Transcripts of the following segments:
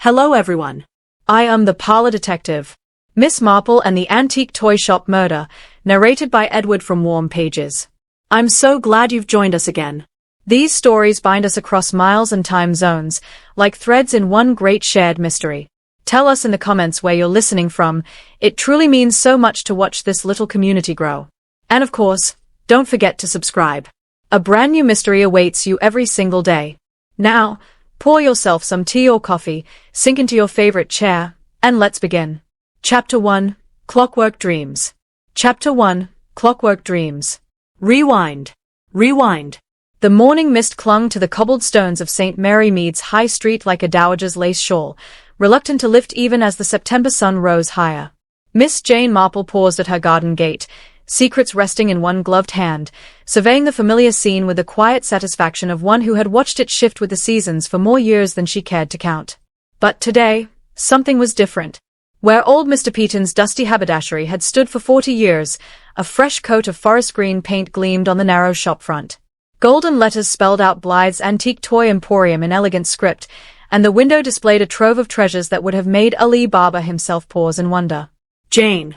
Hello everyone. I am the parlor detective, Miss Marple and the Antique Toyshop Murder, narrated by Edward from Warm Pages. I'm so glad you've joined us again. These stories bind us across miles and time zones, like threads in one great shared mystery. Tell us in the comments where you're listening from. It truly means so much to watch this little community grow. And of course, don't forget to subscribe. A brand new mystery awaits you every single day. Now, pour yourself some tea or coffee, sink into your favorite chair, and let's begin. Chapter 1, Clockwork Dreams. Chapter 1, Clockwork Dreams. Rewind. Rewind. The morning mist clung to the cobbled stones of St. Mary Mead's High Street like a dowager's lace shawl, reluctant to lift even as the September sun rose higher. Miss Jane Marple paused at her garden gate, secrets resting in one gloved hand, surveying the familiar scene with the quiet satisfaction of one who had watched it shift with the seasons for more years than she cared to count. But today, something was different. Where old Mr. Peaton's dusty haberdashery had stood for 40 years, a fresh coat of forest green paint gleamed on the narrow shop front. Golden letters spelled out Blythe's Antique Toy Emporium in elegant script, and the window displayed a trove of treasures that would have made Ali Baba himself pause in wonder. Jane,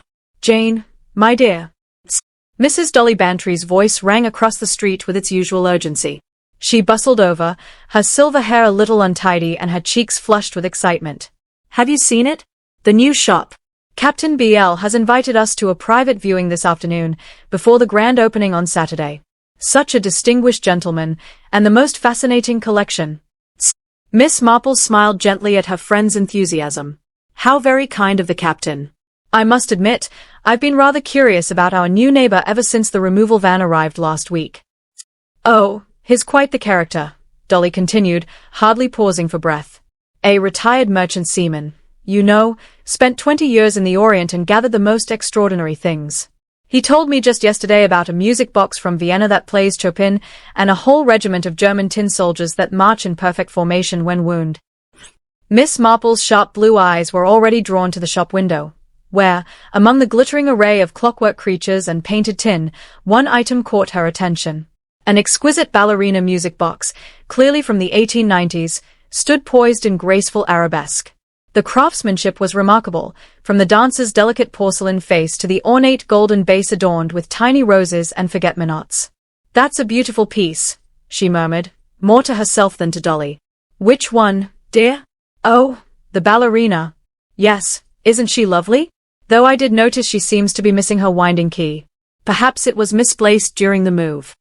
my dear. Mrs. Dolly Bantry's voice rang across the street with its usual urgency. She bustled over, her silver hair a little untidy and her cheeks flushed with excitement. Have you seen it? The new shop. Captain BL has invited us to a private viewing this afternoon, before the grand opening on Saturday. Such a distinguished gentleman, and the most fascinating collection. Miss Marple smiled gently at her friend's enthusiasm. How very kind of the captain. I must admit, I've been rather curious about our new neighbor ever since the removal van arrived last week. Oh, he's quite the character, Dolly continued, hardly pausing for breath. A retired merchant seaman, you know, spent 20 years in the Orient and gathered the most extraordinary things. He told me just yesterday about a music box from Vienna that plays Chopin and a whole regiment of German tin soldiers that march in perfect formation when wounded. Miss Marple's sharp blue eyes were already drawn to the shop window, where, among the glittering array of clockwork creatures and painted tin, one item caught her attention. An exquisite ballerina music box, clearly from the 1890s, stood poised in graceful arabesque. The craftsmanship was remarkable, from the dancer's delicate porcelain face to the ornate golden base adorned with tiny roses and forget-me-nots. That's a beautiful piece, she murmured, more to herself than to Dolly. Which one, dear? Oh, the ballerina. Yes, isn't she lovely? Though I did notice she seems to be missing her winding key. Perhaps it was misplaced during the move.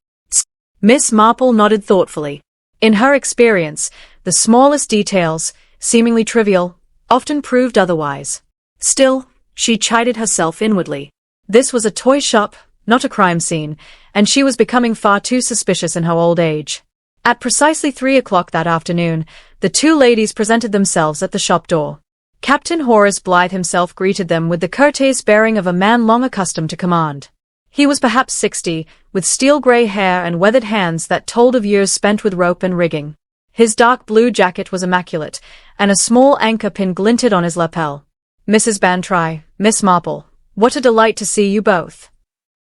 Miss Marple nodded thoughtfully. In her experience, the smallest details, seemingly trivial, often proved otherwise. Still, she chided herself inwardly. This was a toy shop, not a crime scene, and she was becoming far too suspicious in her old age. At precisely 3 o'clock that afternoon, the two ladies presented themselves at the shop door. Captain Horace Blythe himself greeted them with the courteous bearing of a man long accustomed to command. He was perhaps 60, with steel-grey hair and weathered hands that told of years spent with rope and rigging. His dark blue jacket was immaculate, and a small anchor pin glinted on his lapel. Mrs. Bantry, Miss Marple, what a delight to see you both.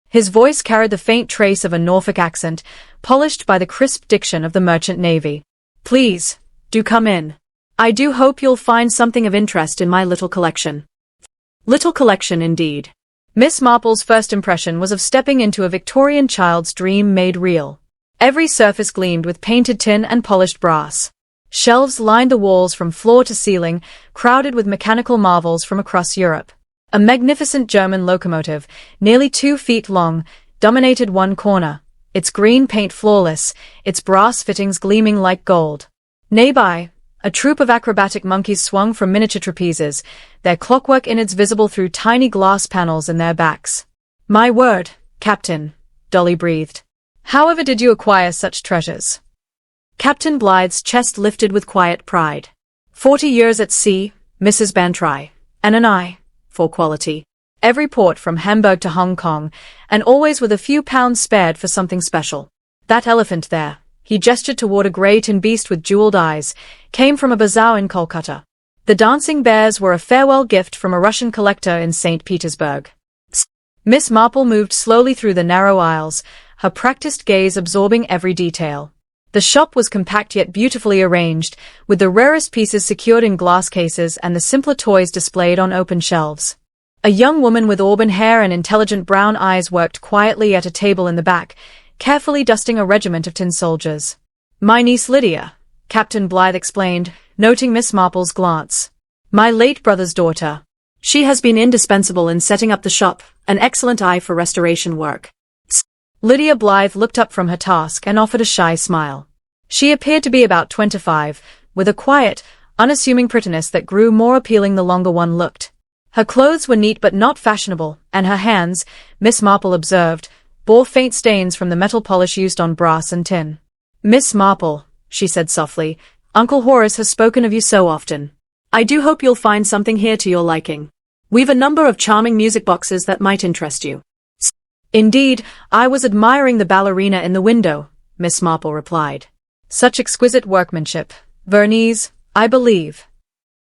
His voice carried the faint trace of a Norfolk accent, polished by the crisp diction of the merchant navy. Please, do come in. I do hope you'll find something of interest in my little collection. Little collection indeed. Miss Marple's first impression was of stepping into a Victorian child's dream made real. Every surface gleamed with painted tin and polished brass. Shelves lined the walls from floor to ceiling, crowded with mechanical marvels from across Europe. A magnificent German locomotive, nearly 2 feet long, dominated one corner, its green paint flawless, its brass fittings gleaming like gold. Nearby, a troupe of acrobatic monkeys swung from miniature trapezes, their clockwork innards visible through tiny glass panels in their backs. My word, Captain, Dolly breathed. However did you acquire such treasures? Captain Blythe's chest lifted with quiet pride. 40 years at sea, Mrs. Bantry, and an eye for quality. Every port from Hamburg to Hong Kong, and always with a few pounds spared for something special. That elephant there, he gestured toward a grey tin beast with jeweled eyes, came from a bazaar in Kolkata. The dancing bears were a farewell gift from a Russian collector in St. Petersburg. Miss Marple moved slowly through the narrow aisles, her practiced gaze absorbing every detail. The shop was compact yet beautifully arranged, with the rarest pieces secured in glass cases and the simpler toys displayed on open shelves. A young woman with auburn hair and intelligent brown eyes worked quietly at a table in the back, carefully dusting a regiment of tin soldiers. "My niece Lydia," Captain Blythe explained, noting Miss Marple's glance. "My late brother's daughter. She has been indispensable in setting up the shop, an excellent eye for restoration work." Lydia Blythe looked up from her task and offered a shy smile. She appeared to be about 25, with a quiet, unassuming prettiness that grew more appealing the longer one looked. Her clothes were neat but not fashionable, and her hands, Miss Marple observed, bore faint stains from the metal polish used on brass and tin. "Miss Marple," she said softly, "Uncle Horace has spoken of you so often. I do hope you'll find something here to your liking. We've a number of charming music boxes that might interest you." "Indeed, I was admiring the ballerina in the window," Miss Marple replied. "Such exquisite workmanship. Vernise, I believe."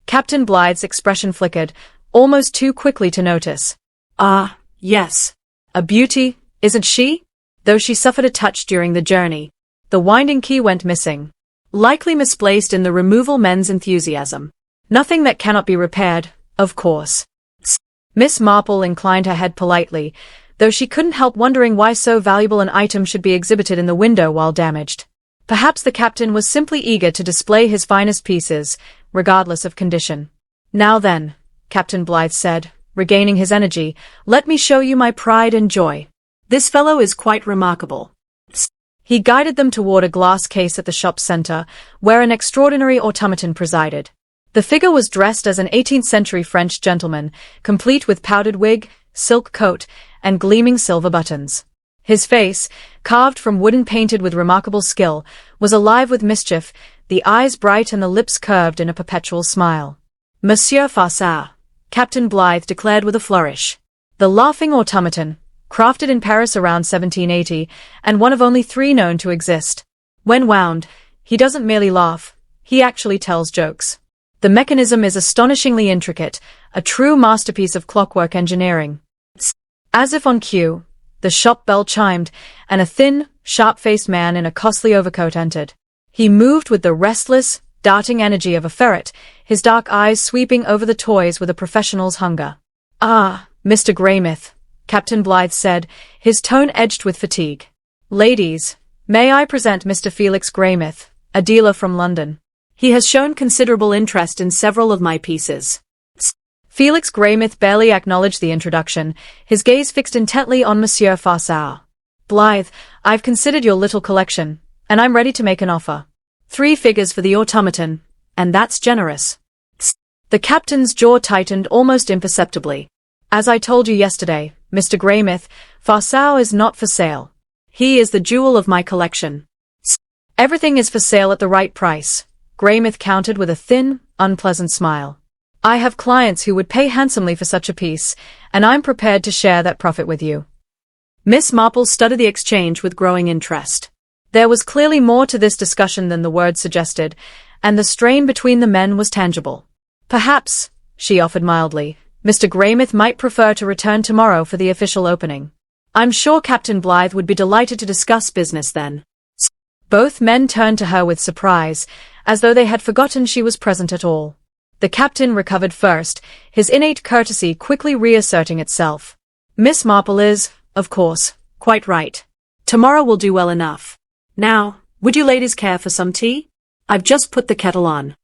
Captain Blythe's expression flickered, almost too quickly to notice. "Ah, yes. A beauty, isn't she?" Though she suffered a touch during the journey. The winding key went missing. Likely misplaced in the removal men's enthusiasm. Nothing that cannot be repaired, of course. Miss Marple inclined her head politely, though she couldn't help wondering why so valuable an item should be exhibited in the window while damaged. Perhaps the captain was simply eager to display his finest pieces, regardless of condition. "Now then," Captain Blythe said, regaining his energy, "let me show you my pride and joy. This fellow is quite remarkable." He guided them toward a glass case at the shop's center, where an extraordinary automaton presided. The figure was dressed as an 18th-century French gentleman, complete with powdered wig, silk coat, and gleaming silver buttons. His face, carved from wood and painted with remarkable skill, was alive with mischief, the eyes bright and the lips curved in a perpetual smile. "Monsieur Farsard," Captain Blythe declared with a flourish. The laughing automaton, crafted in Paris around 1780, and one of only 3 known to exist. When wound, he doesn't merely laugh, he actually tells jokes. The mechanism is astonishingly intricate, a true masterpiece of clockwork engineering. As if on cue, the shop bell chimed, and a thin, sharp-faced man in a costly overcoat entered. He moved with the restless, darting energy of a ferret, his dark eyes sweeping over the toys with a professional's hunger. "Ah, Mr. Greymouth," Captain Blythe said, his tone edged with fatigue. "Ladies, may I present Mr. Felix Greymouth, a dealer from London. He has shown considerable interest in several of my pieces." Felix Greymouth barely acknowledged the introduction, his gaze fixed intently on Monsieur Farsard. "Blythe, I've considered your little collection, and I'm ready to make an offer. 3 figures for the automaton, and that's generous." The captain's jaw tightened almost imperceptibly. "As I told you yesterday, Mr. Greymouth, Farsard is not for sale. He is the jewel of my collection." "Everything is for sale at the right price," Greymouth countered with a thin, unpleasant smile. "I have clients who would pay handsomely for such a piece, and I'm prepared to share that profit with you." Miss Marple studied the exchange with growing interest. There was clearly more to this discussion than the words suggested, and the strain between the men was tangible. "Perhaps," she offered mildly, "Mr. Greymouth might prefer to return tomorrow for the official opening. I'm sure Captain Blythe would be delighted to discuss business then." Both men turned to her with surprise, as though they had forgotten she was present at all. The captain recovered first, his innate courtesy quickly reasserting itself. "Miss Marple is, of course, quite right. Tomorrow will do well enough. Now, would you ladies care for some tea? I've just put the kettle on."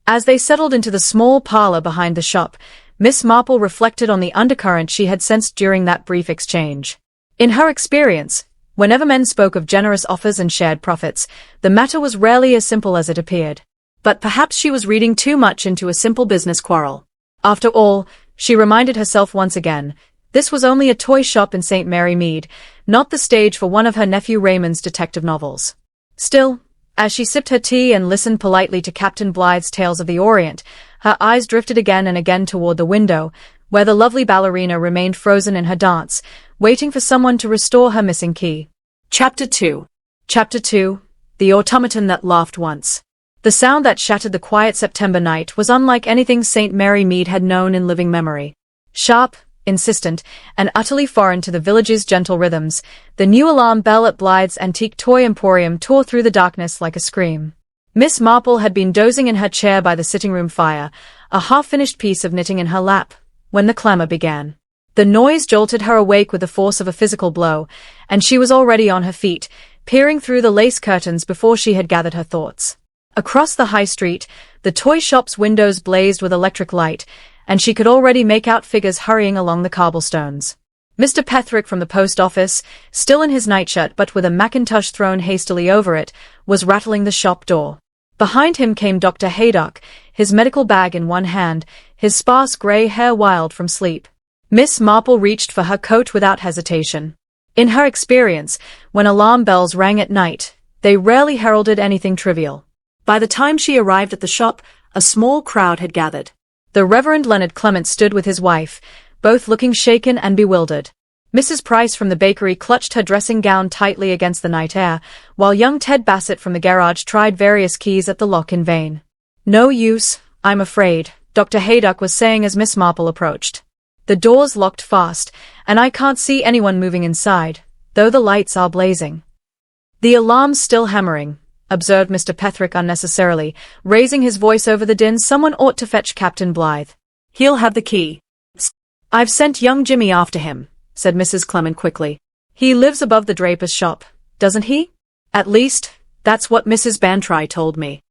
As they settled into the small parlor behind the shop, Miss Marple reflected on the undercurrent she had sensed during that brief exchange. In her experience, whenever men spoke of generous offers and shared profits, the matter was rarely as simple as it appeared. But perhaps she was reading too much into a simple business quarrel. After all, she reminded herself once again, this was only a toy shop in St. Mary Mead, not the stage for one of her nephew Raymond's detective novels. Still, as she sipped her tea and listened politely to Captain Blythe's tales of the Orient, her eyes drifted again and again toward the window, where the lovely ballerina remained frozen in her dance, waiting for someone to restore her missing key. Chapter 2. Chapter 2. The Automaton That Laughed Once. The sound that shattered the quiet September night was unlike anything St. Mary Mead had known in living memory. Sharp, insistent, and utterly foreign to the village's gentle rhythms. The new alarm bell at Blythe's antique toy emporium tore through the darkness like a scream. Miss Marple had been dozing in her chair by the sitting-room fire, a half-finished piece of knitting in her lap, when the clamour began. The noise jolted her awake with the force of a physical blow, and she was already on her feet, peering through the lace curtains before she had gathered her thoughts. Across the high street, the toy shop's windows blazed with electric light, and she could already make out figures hurrying along the cobblestones. Mr. Petherick from the post office, still in his nightshirt but with a mackintosh thrown hastily over it, was rattling the shop door. Behind him came Dr. Haydock, his medical bag in one hand, his sparse grey hair wild from sleep. Miss Marple reached for her coat without hesitation. In her experience, when alarm bells rang at night, they rarely heralded anything trivial. By the time she arrived at the shop, a small crowd had gathered. The Reverend Leonard Clement stood with his wife, both looking shaken and bewildered. Mrs. Price from the bakery clutched her dressing gown tightly against the night air, while young Ted Bassett from the garage tried various keys at the lock in vain. "No use, I'm afraid," Dr. Haydock was saying as Miss Marple approached. "The door's locked fast, and I can't see anyone moving inside, though the lights are blazing." "The alarm's still hammering," observed Mr. Petherick unnecessarily, raising his voice over the din. "Someone ought to fetch Captain Blythe. He'll have the key." "I've sent young Jimmy after him," said Mrs. Clement quickly. "He lives above the draper's shop, doesn't he? At least, that's what Mrs. Bantry told me."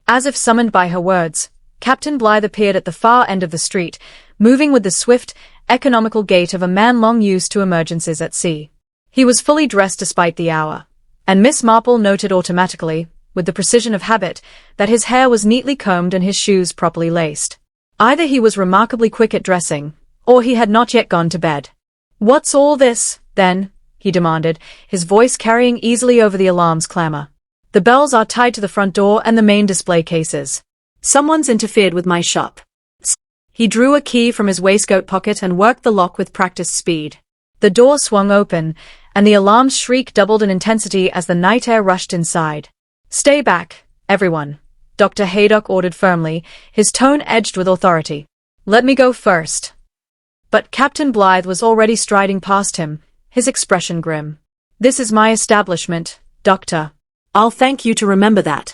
As if summoned by her words, Captain Blythe appeared at the far end of the street, moving with the swift, economical gait of a man long used to emergencies at sea. He was fully dressed despite the hour, and Miss Marple noted automatically, with the precision of habit, that his hair was neatly combed and his shoes properly laced. Either he was remarkably quick at dressing, or he had not yet gone to bed. "What's all this, then?" he demanded, his voice carrying easily over the alarm's clamour. "The bells are tied to the front door and the main display cases. Someone's interfered with my shop." He drew a key from his waistcoat pocket and worked the lock with practiced speed. The door swung open, and the alarm's shriek doubled in intensity as the night air rushed inside. "Stay back, everyone," Dr. Haydock ordered firmly, his tone edged with authority. "Let me go first." But Captain Blythe was already striding past him, his expression grim. "This is my establishment, Doctor. I'll thank you to remember that."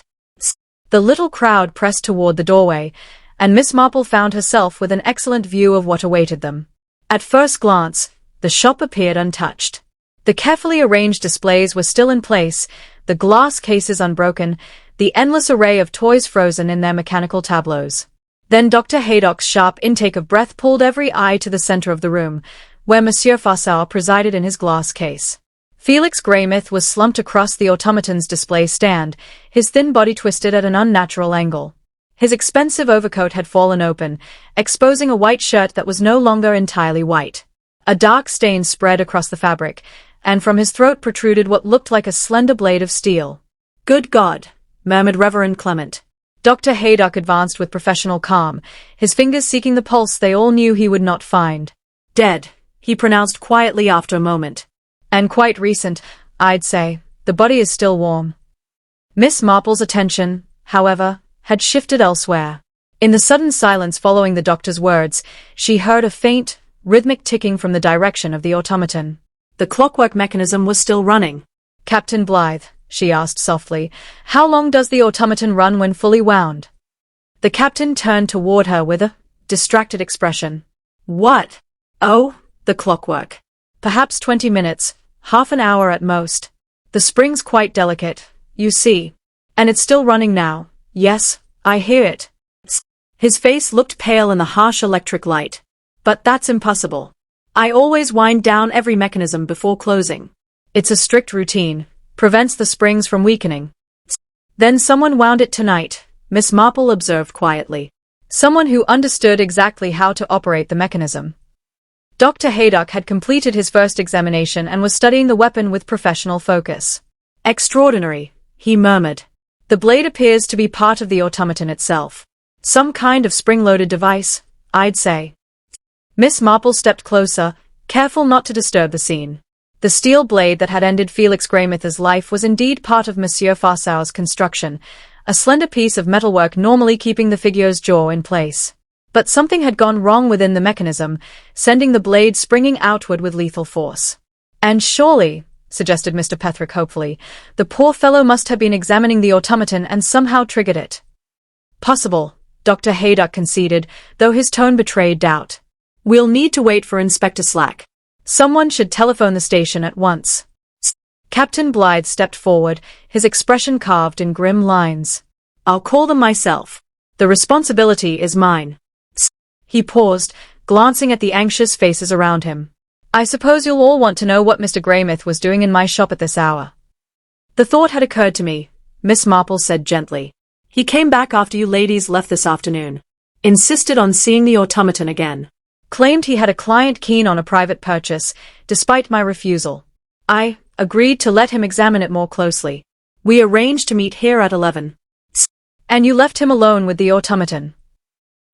The little crowd pressed toward the doorway, and Miss Marple found herself with an excellent view of what awaited them. At first glance, the shop appeared untouched. The carefully arranged displays were still in place, the glass cases unbroken, the endless array of toys frozen in their mechanical tableaus. Then Dr. Haydock's sharp intake of breath pulled every eye to the center of the room, where Monsieur Farsau presided in his glass case. Felix Greymouth was slumped across the automaton's display stand, his thin body twisted at an unnatural angle. His expensive overcoat had fallen open, exposing a white shirt that was no longer entirely white. A dark stain spread across the fabric, and from his throat protruded what looked like a slender blade of steel. "Good God," murmured Reverend Clement. Dr. Haydock advanced with professional calm, his fingers seeking the pulse they all knew he would not find. "Dead," he pronounced quietly after a moment. "And quite recent, I'd say. The body is still warm." Miss Marple's attention, however, had shifted elsewhere. In the sudden silence following the doctor's words, she heard a faint, rhythmic ticking from the direction of the automaton. The clockwork mechanism was still running. "Captain Blythe," she asked softly, "how long does the automaton run when fully wound?" The captain turned toward her with a distracted expression. "What?" "Oh, the clockwork. Perhaps 20 minutes, half an hour at most. The spring's quite delicate, you see. And it's still running now. Yes, I hear it." His face looked pale in the harsh electric light. "But that's impossible. I always wind down every mechanism before closing. It's a strict routine, prevents the springs from weakening." "Then someone wound it tonight," Miss Marple observed quietly. "Someone who understood exactly how to operate the mechanism." Dr. Haydock had completed his first examination and was studying the weapon with professional focus. "Extraordinary," he murmured. "The blade appears to be part of the automaton itself. Some kind of spring-loaded device, I'd say." Miss Marple stepped closer, careful not to disturb the scene. The steel blade that had ended Felix Greymouth's life was indeed part of Monsieur Farsau's construction, a slender piece of metalwork normally keeping the figure's jaw in place. But something had gone wrong within the mechanism, sending the blade springing outward with lethal force. And surely, suggested Mr. Petherick hopefully, the poor fellow must have been examining the automaton and somehow triggered it. Possible, Dr. Haydock conceded, though his tone betrayed doubt. We'll need to wait for Inspector Slack. Someone should telephone the station at once. Captain Blythe stepped forward, his expression carved in grim lines. I'll call them myself. The responsibility is mine. He paused, glancing at the anxious faces around him. I suppose you'll all want to know what Mr. Greymouth was doing in my shop at this hour. The thought had occurred to me, Miss Marple said gently. He came back after you ladies left this afternoon. Insisted on seeing the automaton again. Claimed he had a client keen on a private purchase, despite my refusal. I agreed to let him examine it more closely. We arranged to meet here at 11. And you left him alone with the automaton?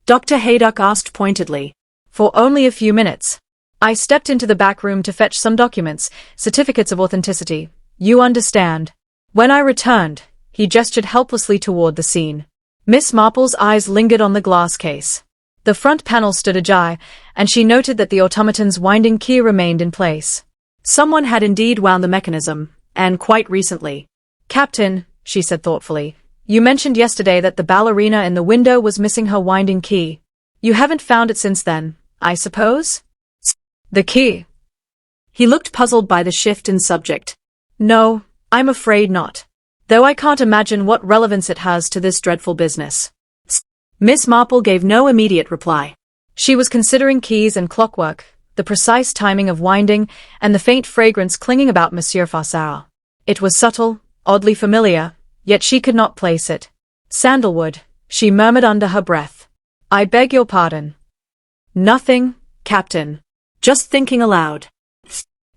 Dr. Haydock asked pointedly. For only a few minutes. I stepped into the back room to fetch some documents, certificates of authenticity. You understand. When I returned, he gestured helplessly toward the scene. Miss Marple's eyes lingered on the glass case. The front panel stood ajar, and she noted that the automaton's winding key remained in place. Someone had indeed wound the mechanism, and quite recently. Captain, she said thoughtfully, you mentioned yesterday that the ballerina in the window was missing her winding key. You haven't found it since then, I suppose? The key. He looked puzzled by the shift in subject. No, I'm afraid not. Though I can't imagine what relevance it has to this dreadful business. Miss Marple gave no immediate reply. She was considering keys and clockwork, the precise timing of winding, and the faint fragrance clinging about Monsieur Farsauer. It was subtle, oddly familiar, yet she could not place it. Sandalwood, she murmured under her breath. I beg your pardon. Nothing, Captain. Just thinking aloud.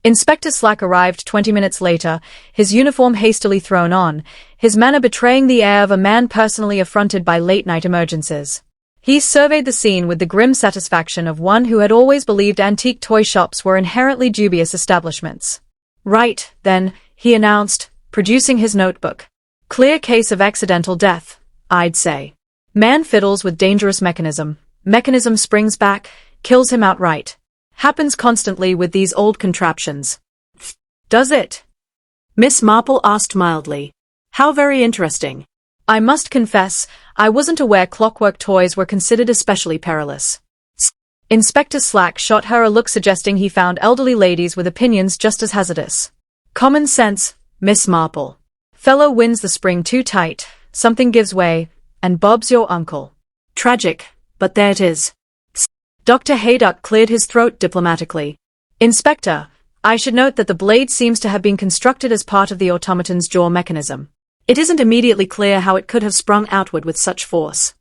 Inspector Slack arrived 20 minutes later, his uniform hastily thrown on, his manner betraying the air of a man personally affronted by late-night emergencies. He surveyed the scene with the grim satisfaction of one who had always believed antique toy shops were inherently dubious establishments. Right, then, he announced, producing his notebook. Clear case of accidental death, I'd say. Man fiddles with dangerous mechanism. Mechanism springs back, kills him outright. Happens constantly with these old contraptions. Does it? Miss Marple asked mildly. How very interesting. I must confess, I wasn't aware clockwork toys were considered especially perilous. Inspector Slack shot her a look suggesting he found elderly ladies with opinions just as hazardous. Common sense, Miss Marple. Fellow wins the spring too tight, something gives way, and Bob's your uncle. Tragic, but there it is. Dr. Haydock cleared his throat diplomatically. Inspector, I should note that the blade seems to have been constructed as part of the automaton's jaw mechanism. It isn't immediately clear how it could have sprung outward with such force.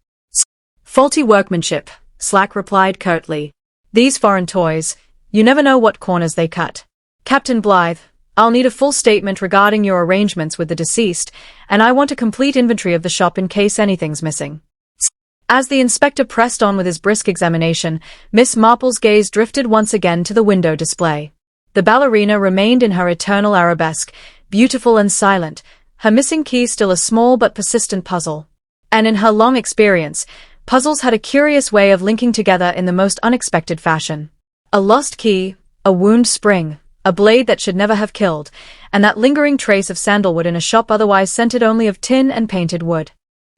Faulty workmanship, Slack replied curtly. These foreign toys, you never know what corners they cut. Captain Blythe, I'll need a full statement regarding your arrangements with the deceased, and I want a complete inventory of the shop in case anything's missing. As the inspector pressed on with his brisk examination, Miss Marple's gaze drifted once again to the window display. The ballerina remained in her eternal arabesque, beautiful and silent, her missing key still a small but persistent puzzle. And in her long experience, puzzles had a curious way of linking together in the most unexpected fashion. A lost key, a wound spring, a blade that should never have killed, and that lingering trace of sandalwood in a shop otherwise scented only of tin and painted wood.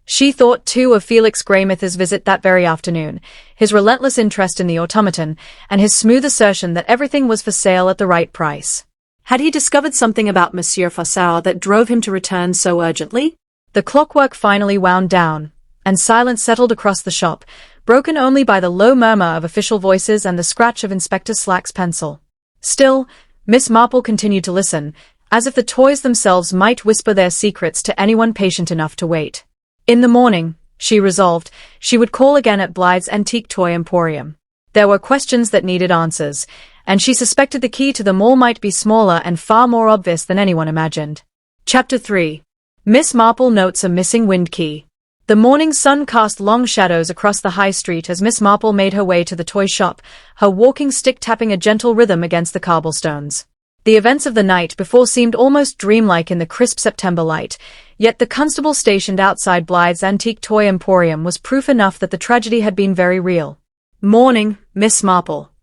She thought, too, of Felix Greymouth's visit that very afternoon, his relentless interest in the automaton, and his smooth assertion that everything was for sale at the right price. Had he discovered something about Monsieur Farsauer that drove him to return so urgently? The clockwork finally wound down, and silence settled across the shop, broken only by the low murmur of official voices and the scratch of Inspector Slack's pencil. Still, Miss Marple continued to listen, as if the toys themselves might whisper their secrets to anyone patient enough to wait. In the morning, she resolved, she would call again at Blythe's Antique Toy Emporium. There were questions that needed answers, and she suspected the key to them all might be smaller and far more obvious than anyone imagined. Chapter 3. Miss Marple notes a missing wind key. The morning sun cast long shadows across the high street as Miss Marple made her way to the toy shop, her walking stick tapping a gentle rhythm against the cobblestones. The events of the night before seemed almost dreamlike in the crisp September light, yet the constable stationed outside Blythe's antique toy emporium was proof enough that the tragedy had been very real. "Morning, Miss Marple."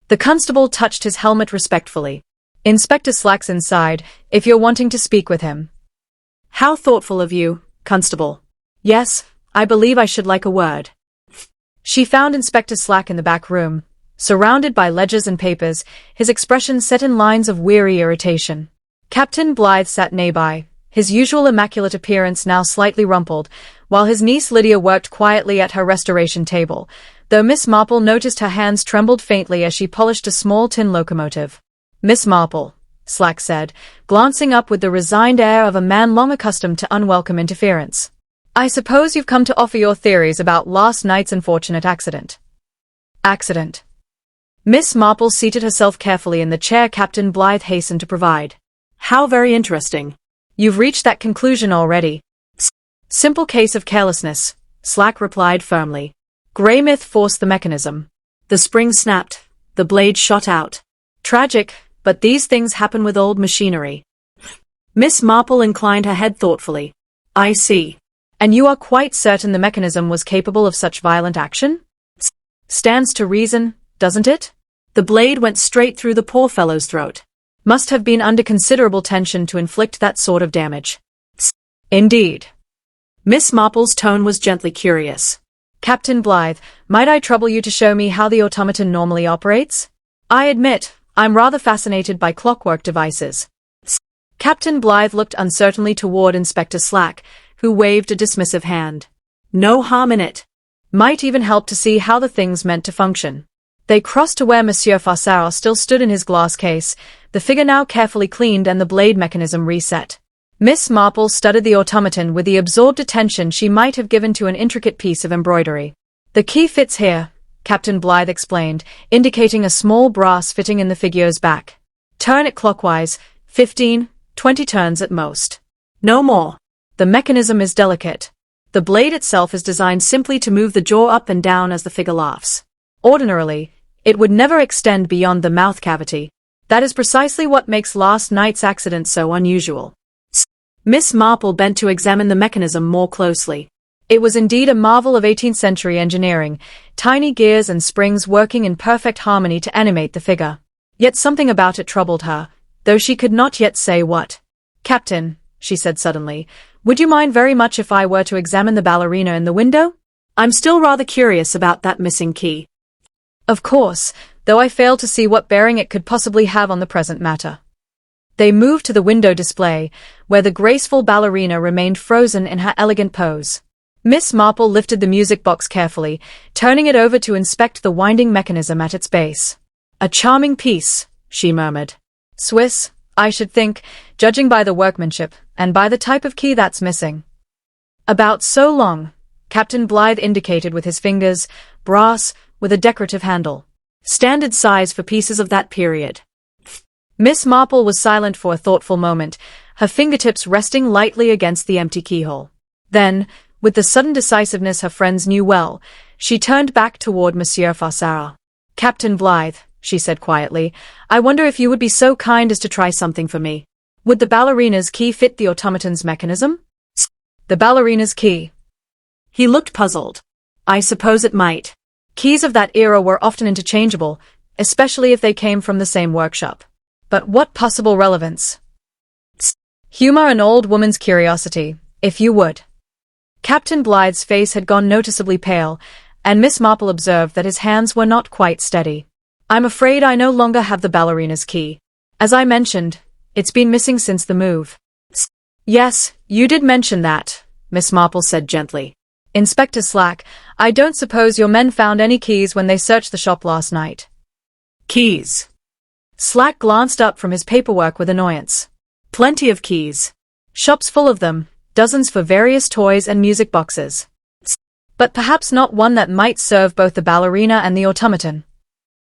The constable touched his helmet respectfully. "Inspector Slack's inside, if you're wanting to speak with him." "How thoughtful of you, Constable." "Yes, I believe I should like a word." She found Inspector Slack in the back room, surrounded by ledgers and papers, his expression set in lines of weary irritation. Captain Blythe sat nearby, his usual immaculate appearance now slightly rumpled, while his niece Lydia worked quietly at her restoration table, though Miss Marple noticed her hands trembled faintly as she polished a small tin locomotive. "Miss Marple," Slack said, glancing up with the resigned air of a man long accustomed to unwelcome interference. "I suppose you've come to offer your theories about last night's unfortunate accident." "Accident?" Miss Marple seated herself carefully in the chair Captain Blythe hastened to provide. "How very interesting. You've reached that conclusion already." "Simple case of carelessness," Slack replied firmly. Greymouth forced the mechanism. The spring snapped. The blade shot out. Tragic, but these things happen with old machinery. Miss Marple inclined her head thoughtfully. "I see. And you are quite certain the mechanism was capable of such violent action?" "Stands to reason, doesn't it? The blade went straight through the poor fellow's throat. Must have been under considerable tension to inflict that sort of damage." "Indeed." Miss Marple's tone was gently curious. "Captain Blythe, might I trouble you to show me how the automaton normally operates? I admit, I'm rather fascinated by clockwork devices." Captain Blythe looked uncertainly toward Inspector Slack, who waved a dismissive hand. "No harm in it. Might even help to see how the thing's meant to function." They crossed to where Monsieur Farsauer still stood in his glass case, the figure now carefully cleaned and the blade mechanism reset. Miss Marple studied the automaton with the absorbed attention she might have given to an intricate piece of embroidery. "The key fits here," Captain Blythe explained, indicating a small brass fitting in the figure's back. "Turn it clockwise, 15, 20 turns at most. No more. The mechanism is delicate. The blade itself is designed simply to move the jaw up and down as the figure laughs. Ordinarily, it would never extend beyond the mouth cavity. That is precisely what makes last night's accident so unusual." Miss Marple bent to examine the mechanism more closely. It was indeed a marvel of 18th century engineering, tiny gears and springs working in perfect harmony to animate the figure. Yet something about it troubled her, though she could not yet say what. "Captain," she said suddenly, "would you mind very much if I were to examine the ballerina in the window? I'm still rather curious about that missing key." "Of course, though I fail to see what bearing it could possibly have on the present matter." They moved to the window display, where the graceful ballerina remained frozen in her elegant pose. Miss Marple lifted the music box carefully, turning it over to inspect the winding mechanism at its base. "A charming piece," she murmured. "Swiss, I should think, judging by the workmanship, and by the type of key that's missing." "About so long," Captain Blythe indicated with his fingers, brass, with a decorative handle. "Standard size for pieces of that period." Miss Marple was silent for a thoughtful moment, her fingertips resting lightly against the empty keyhole. Then, with the sudden decisiveness her friends knew well, she turned back toward Monsieur Farsauer. "Captain Blythe," she said quietly, "I wonder if you would be so kind as to try something for me. Would the ballerina's key fit the automaton's mechanism?" "The ballerina's key?" He looked puzzled. "I suppose it might. Keys of that era were often interchangeable, especially if they came from the same workshop. But what possible relevance?" "Humor an old woman's curiosity, if you would." Captain Blythe's face had gone noticeably pale, and Miss Marple observed that his hands were not quite steady. "I'm afraid I no longer have the ballerina's key. As I mentioned, it's been missing since the move." "Yes, you did mention that," Miss Marple said gently. "Inspector Slack, I don't suppose your men found any keys when they searched the shop last night." "Keys?" Slack glanced up from his paperwork with annoyance. "Plenty of keys. Shop's full of them, dozens for various toys and music boxes. But perhaps not one that might serve both the ballerina and the automaton."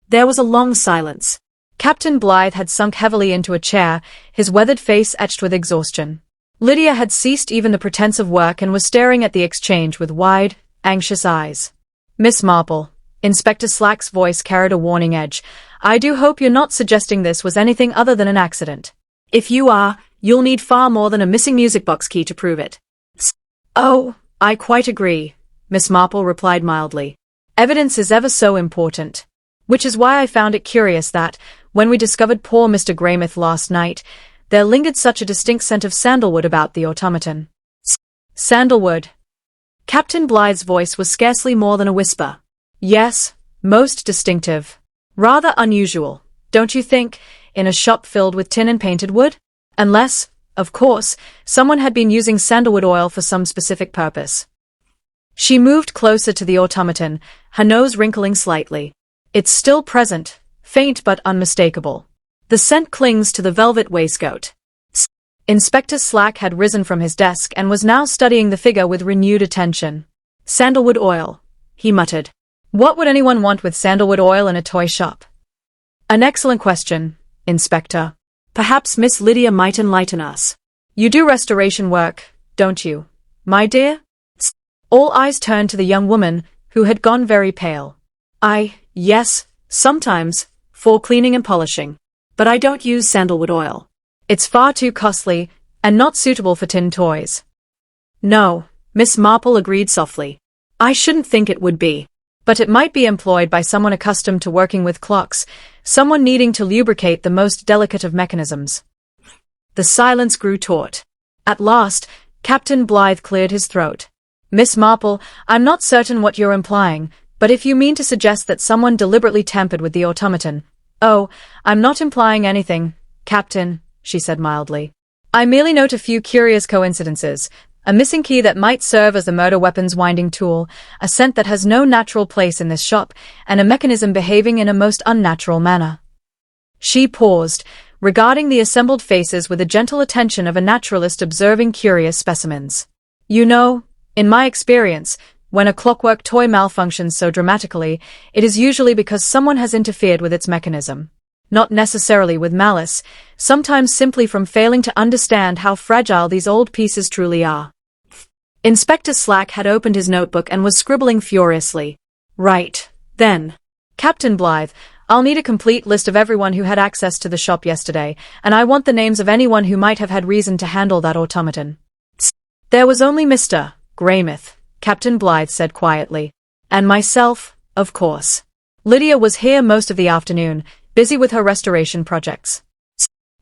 There was a long silence. Captain Blythe had sunk heavily into a chair, his weathered face etched with exhaustion. Lydia had ceased even the pretense of work and was staring at the exchange with wide, anxious eyes. "Miss Marple," Inspector Slack's voice carried a warning edge. I do hope you're not suggesting this was anything other than an accident. If you are, you'll need far more than a missing music box key to prove it. Oh, I quite agree, Miss Marple replied mildly. Evidence is ever so important. Which is why I found it curious that, when we discovered poor Mr. Greymouth last night, there lingered such a distinct scent of sandalwood about the automaton. Sandalwood. Captain Blythe's voice was scarcely more than a whisper. Yes, most distinctive. Rather unusual, don't you think, in a shop filled with tin and painted wood? Unless, of course, someone had been using sandalwood oil for some specific purpose. She moved closer to the automaton, her nose wrinkling slightly. It's still present, faint but unmistakable. The scent clings to the velvet waistcoat. Inspector Slack had risen from his desk and was now studying the figure with renewed attention. Sandalwood oil, he muttered. What would anyone want with sandalwood oil in a toy shop? An excellent question, Inspector. Perhaps Miss Lydia might enlighten us. You do restoration work, don't you, my dear? All eyes turned to the young woman, who had gone very pale. Yes, sometimes, for cleaning and polishing. But I don't use sandalwood oil. It's far too costly, and not suitable for tin toys. No, Miss Marple agreed softly. I shouldn't think it would be. But it might be employed by someone accustomed to working with clocks, someone needing to lubricate the most delicate of mechanisms. The silence grew taut. At last, Captain Blythe cleared his throat. Miss Marple, I'm not certain what you're implying, but if you mean to suggest that someone deliberately tampered with the automaton— Oh, I'm not implying anything, Captain, she said mildly. I merely note a few curious coincidences. A missing key that might serve as the murder weapon's winding tool, a scent that has no natural place in this shop, and a mechanism behaving in a most unnatural manner. She paused, regarding the assembled faces with the gentle attention of a naturalist observing curious specimens. You know, in my experience, when a clockwork toy malfunctions so dramatically, it is usually because someone has interfered with its mechanism. Not necessarily with malice, sometimes simply from failing to understand how fragile these old pieces truly are. Inspector Slack had opened his notebook and was scribbling furiously. Right, then. Captain Blythe, I'll need a complete list of everyone who had access to the shop yesterday, and I want the names of anyone who might have had reason to handle that automaton. There was only Mr. Greymouth, Captain Blythe said quietly. And myself, of course. Lydia was here most of the afternoon, busy with her restoration projects.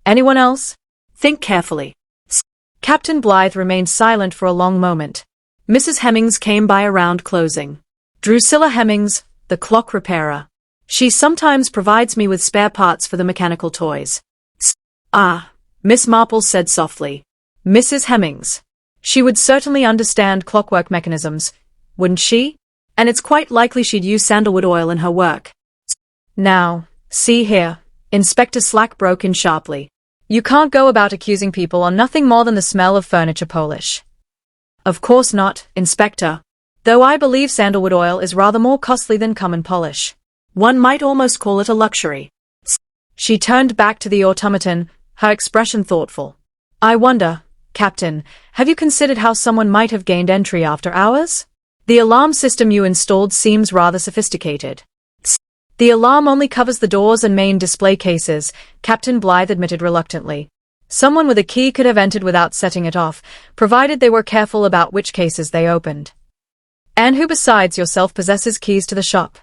Anyone else? Think carefully. Captain Blythe remained silent for a long moment. Mrs. Hemmings came by around closing. Drusilla Hemmings, the clock repairer. She sometimes provides me with spare parts for the mechanical toys. Miss Marple said softly. Mrs. Hemmings. She would certainly understand clockwork mechanisms, wouldn't she? And it's quite likely she'd use sandalwood oil in her work. Now, see here, Inspector Slack broke in sharply. You can't go about accusing people on nothing more than the smell of furniture polish. Of course not, Inspector. Though I believe sandalwood oil is rather more costly than common polish. One might almost call it a luxury. She turned back to the automaton, her expression thoughtful. I wonder, Captain, have you considered how someone might have gained entry after hours? The alarm system you installed seems rather sophisticated. The alarm only covers the doors and main display cases, Captain Blythe admitted reluctantly. Someone with a key could have entered without setting it off, provided they were careful about which cases they opened. And who besides yourself possesses keys to the shop?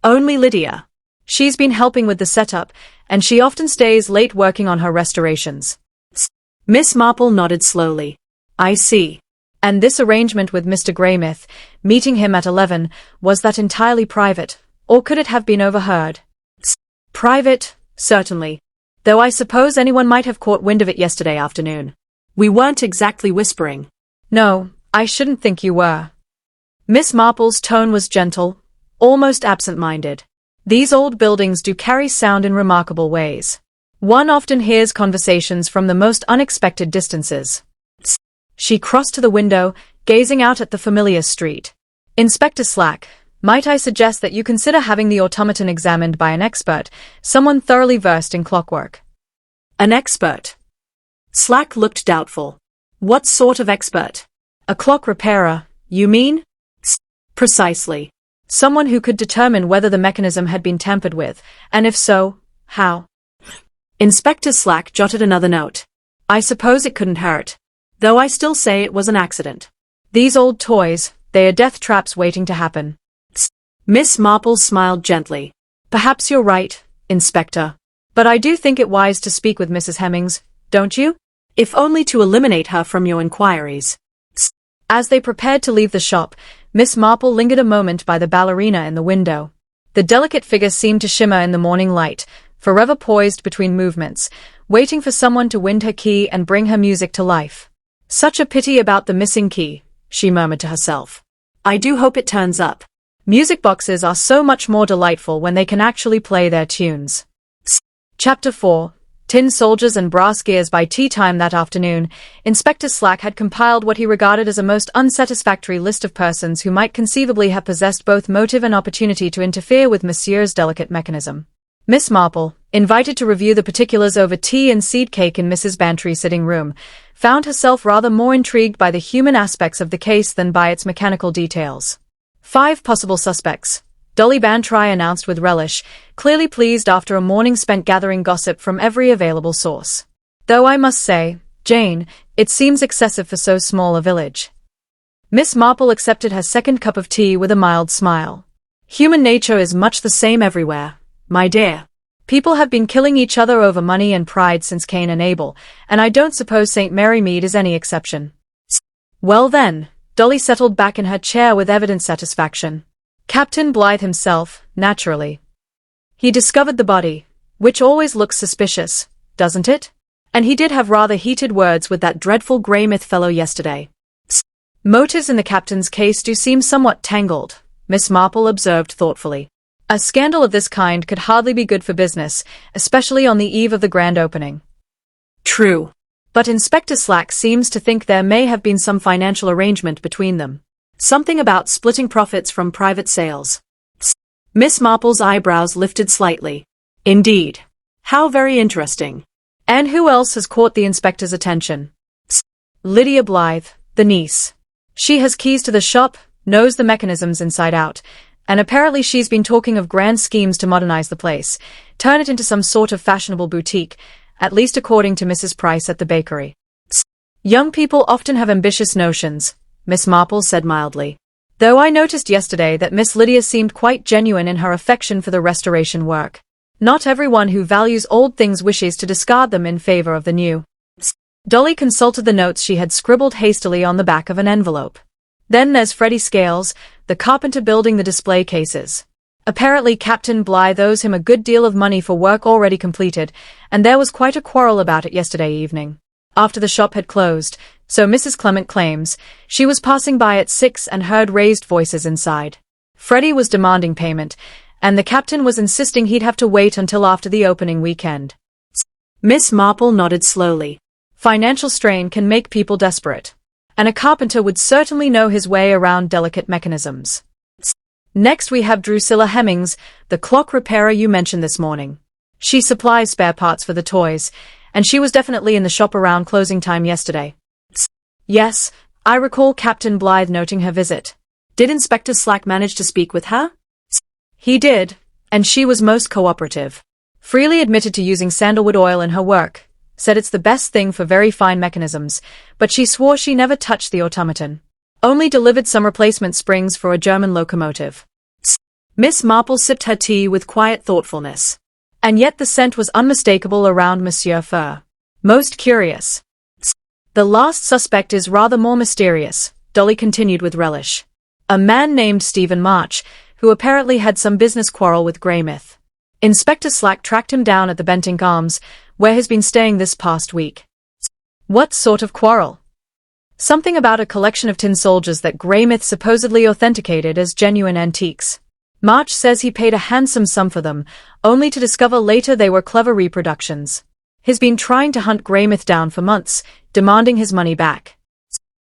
Only Lydia. She's been helping with the setup, and she often stays late working on her restorations. Miss Marple nodded slowly. I see. And this arrangement with Mr. Greymouth, meeting him at 11, was that entirely private? Or could it have been overheard? Private, certainly. Though I suppose anyone might have caught wind of it yesterday afternoon. We weren't exactly whispering. No, I shouldn't think you were. Miss Marple's tone was gentle, almost absent-minded. These old buildings do carry sound in remarkable ways. One often hears conversations from the most unexpected distances. She crossed to the window, gazing out at the familiar street. Inspector Slack, might I suggest that you consider having the automaton examined by an expert, someone thoroughly versed in clockwork? An expert? Slack looked doubtful. What sort of expert? A clock repairer, you mean? Precisely. Someone who could determine whether the mechanism had been tampered with, and if so, how. Inspector Slack jotted another note. I suppose it couldn't hurt. Though I still say it was an accident. These old toys, they are death traps waiting to happen. Miss Marple smiled gently. Perhaps you're right, Inspector. But I do think it wise to speak with Mrs. Hemmings, don't you? If only to eliminate her from your inquiries. As they prepared to leave the shop, Miss Marple lingered a moment by the ballerina in the window. The delicate figure seemed to shimmer in the morning light, forever poised between movements, waiting for someone to wind her key and bring her music to life. Such a pity about the missing key, she murmured to herself. I do hope it turns up. Music boxes are so much more delightful when they can actually play their tunes. Chapter 4. Tin Soldiers and Brass Gears. By tea time that afternoon, Inspector Slack had compiled what he regarded as a most unsatisfactory list of persons who might conceivably have possessed both motive and opportunity to interfere with Monsieur's delicate mechanism. Miss Marple, invited to review the particulars over tea and seed cake in Mrs. Bantry's sitting room, found herself rather more intrigued by the human aspects of the case than by its mechanical details. 5 possible suspects, Dolly Bantry announced with relish, clearly pleased after a morning spent gathering gossip from every available source. Though I must say, Jane, it seems excessive for so small a village. Miss Marple accepted her second cup of tea with a mild smile. Human nature is much the same everywhere, my dear. People have been killing each other over money and pride since Cain and Abel, and I don't suppose St. Mary Mead is any exception. Well then, Dolly settled back in her chair with evident satisfaction. Captain Blythe himself, naturally. He discovered the body, which always looks suspicious, doesn't it? And he did have rather heated words with that dreadful Greymouth fellow yesterday. Motives in the captain's case do seem somewhat tangled, Miss Marple observed thoughtfully. A scandal of this kind could hardly be good for business, especially on the eve of the grand opening. True. But Inspector Slack seems to think there may have been some financial arrangement between them. Something about splitting profits from private sales. Miss Marple's eyebrows lifted slightly. Indeed. How very interesting. And who else has caught the inspector's attention? Lydia Blythe, the niece. She has keys to the shop, knows the mechanisms inside out, and apparently she's been talking of grand schemes to modernize the place, turn it into some sort of fashionable boutique, at least according to Mrs. Price at the bakery. Young people often have ambitious notions, Miss Marple said mildly. Though I noticed yesterday that Miss Lydia seemed quite genuine in her affection for the restoration work. Not everyone who values old things wishes to discard them in favor of the new. Dolly consulted the notes she had scribbled hastily on the back of an envelope. Then there's Freddie Scales, the carpenter building the display cases. Apparently Captain Blythe owes him a good deal of money for work already completed, and there was quite a quarrel about it yesterday evening. After the shop had closed, so Mrs. Clement claims, she was passing by at 6 and heard raised voices inside. Freddie was demanding payment, and the captain was insisting he'd have to wait until after the opening weekend. Miss Marple nodded slowly. Financial strain can make people desperate. And a carpenter would certainly know his way around delicate mechanisms. Next we have Drusilla Hemmings, the clock repairer you mentioned this morning. She supplies spare parts for the toys, and she was definitely in the shop around closing time yesterday. Yes, I recall Captain Blythe noting her visit. Did Inspector Slack manage to speak with her? He did, and she was most cooperative. Freely admitted to using sandalwood oil in her work, said it's the best thing for very fine mechanisms, but she swore she never touched the automaton. Only delivered some replacement springs for a German locomotive. Miss Marple sipped her tea with quiet thoughtfulness. And yet the scent was unmistakable around Monsieur Fur. Most curious. The last suspect is rather more mysterious, Dolly continued with relish. A man named Stephen March, who apparently had some business quarrel with Greymouth. Inspector Slack tracked him down at the Bentinck Arms, where he's been staying this past week. What sort of quarrel? Something about a collection of tin soldiers that Greymouth supposedly authenticated as genuine antiques. March says he paid a handsome sum for them, only to discover later they were clever reproductions. He's been trying to hunt Greymouth down for months, demanding his money back.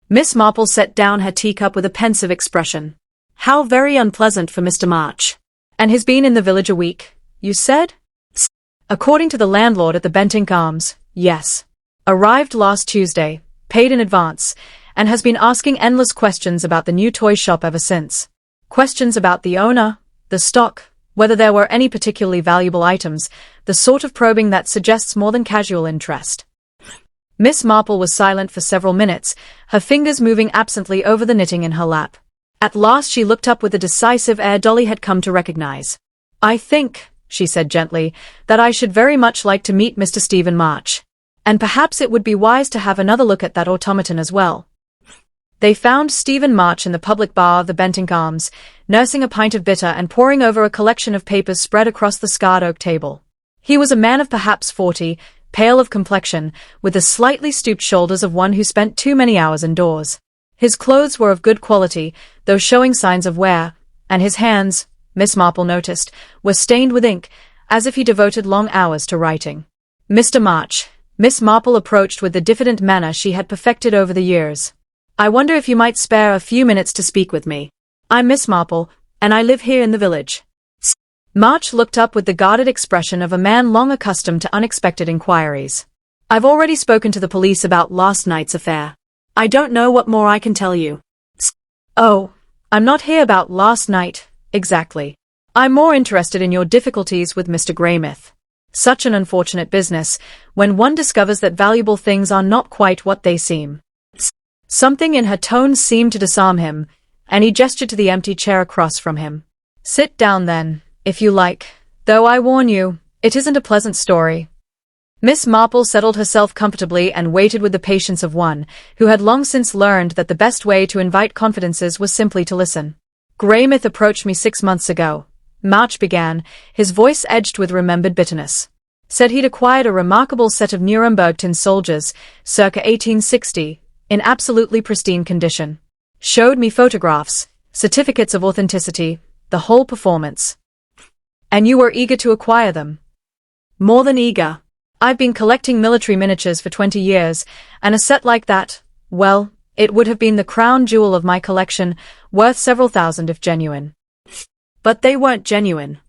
Miss Marple set down her teacup with a pensive expression. How very unpleasant for Mr. March. And he's been in the village a week, you said? According to the landlord at the Bentinck Arms, yes. Arrived last Tuesday, paid in advance, and has been asking endless questions about the new toy shop ever since. Questions about the owner, the stock, whether there were any particularly valuable items, the sort of probing that suggests more than casual interest. Miss Marple was silent for several minutes, her fingers moving absently over the knitting in her lap. At last she looked up with a decisive air Dolly had come to recognize. "I think," she said gently, "that I should very much like to meet Mr. Stephen March. And perhaps it would be wise to have another look at that automaton as well." They found Stephen March in the public bar of the Bentinck Arms, nursing a pint of bitter and poring over a collection of papers spread across the scarred oak table. He was a man of perhaps 40, pale of complexion, with the slightly stooped shoulders of one who spent too many hours indoors. His clothes were of good quality, though showing signs of wear, and his hands, Miss Marple noticed, were stained with ink, as if he devoted long hours to writing. "Mr. March," Miss Marple approached with the diffident manner she had perfected over the years. "I wonder if you might spare a few minutes to speak with me. I'm Miss Marple, and I live here in the village." March looked up with the guarded expression of a man long accustomed to unexpected inquiries. "I've already spoken to the police about last night's affair. I don't know what more I can tell you." "Oh, I'm not here about last night, exactly. I'm more interested in your difficulties with Mr. Greymouth. Such an unfortunate business, when one discovers that valuable things are not quite what they seem." Something in her tone seemed to disarm him, and he gestured to the empty chair across from him. "Sit down then, if you like, though I warn you, it isn't a pleasant story." Miss Marple settled herself comfortably and waited with the patience of one who had long since learned that the best way to invite confidences was simply to listen. "Greymouth approached me 6 months ago," March began, his voice edged with remembered bitterness. "Said he'd acquired a remarkable set of Nuremberg tin soldiers, circa 1860, in absolutely pristine condition. Showed me photographs, certificates of authenticity, the whole performance." "And you were eager to acquire them?" "More than eager. I've been collecting military miniatures for 20 years, and a set like that, well, it would have been the crown jewel of my collection, worth several thousand if genuine." "But they weren't genuine."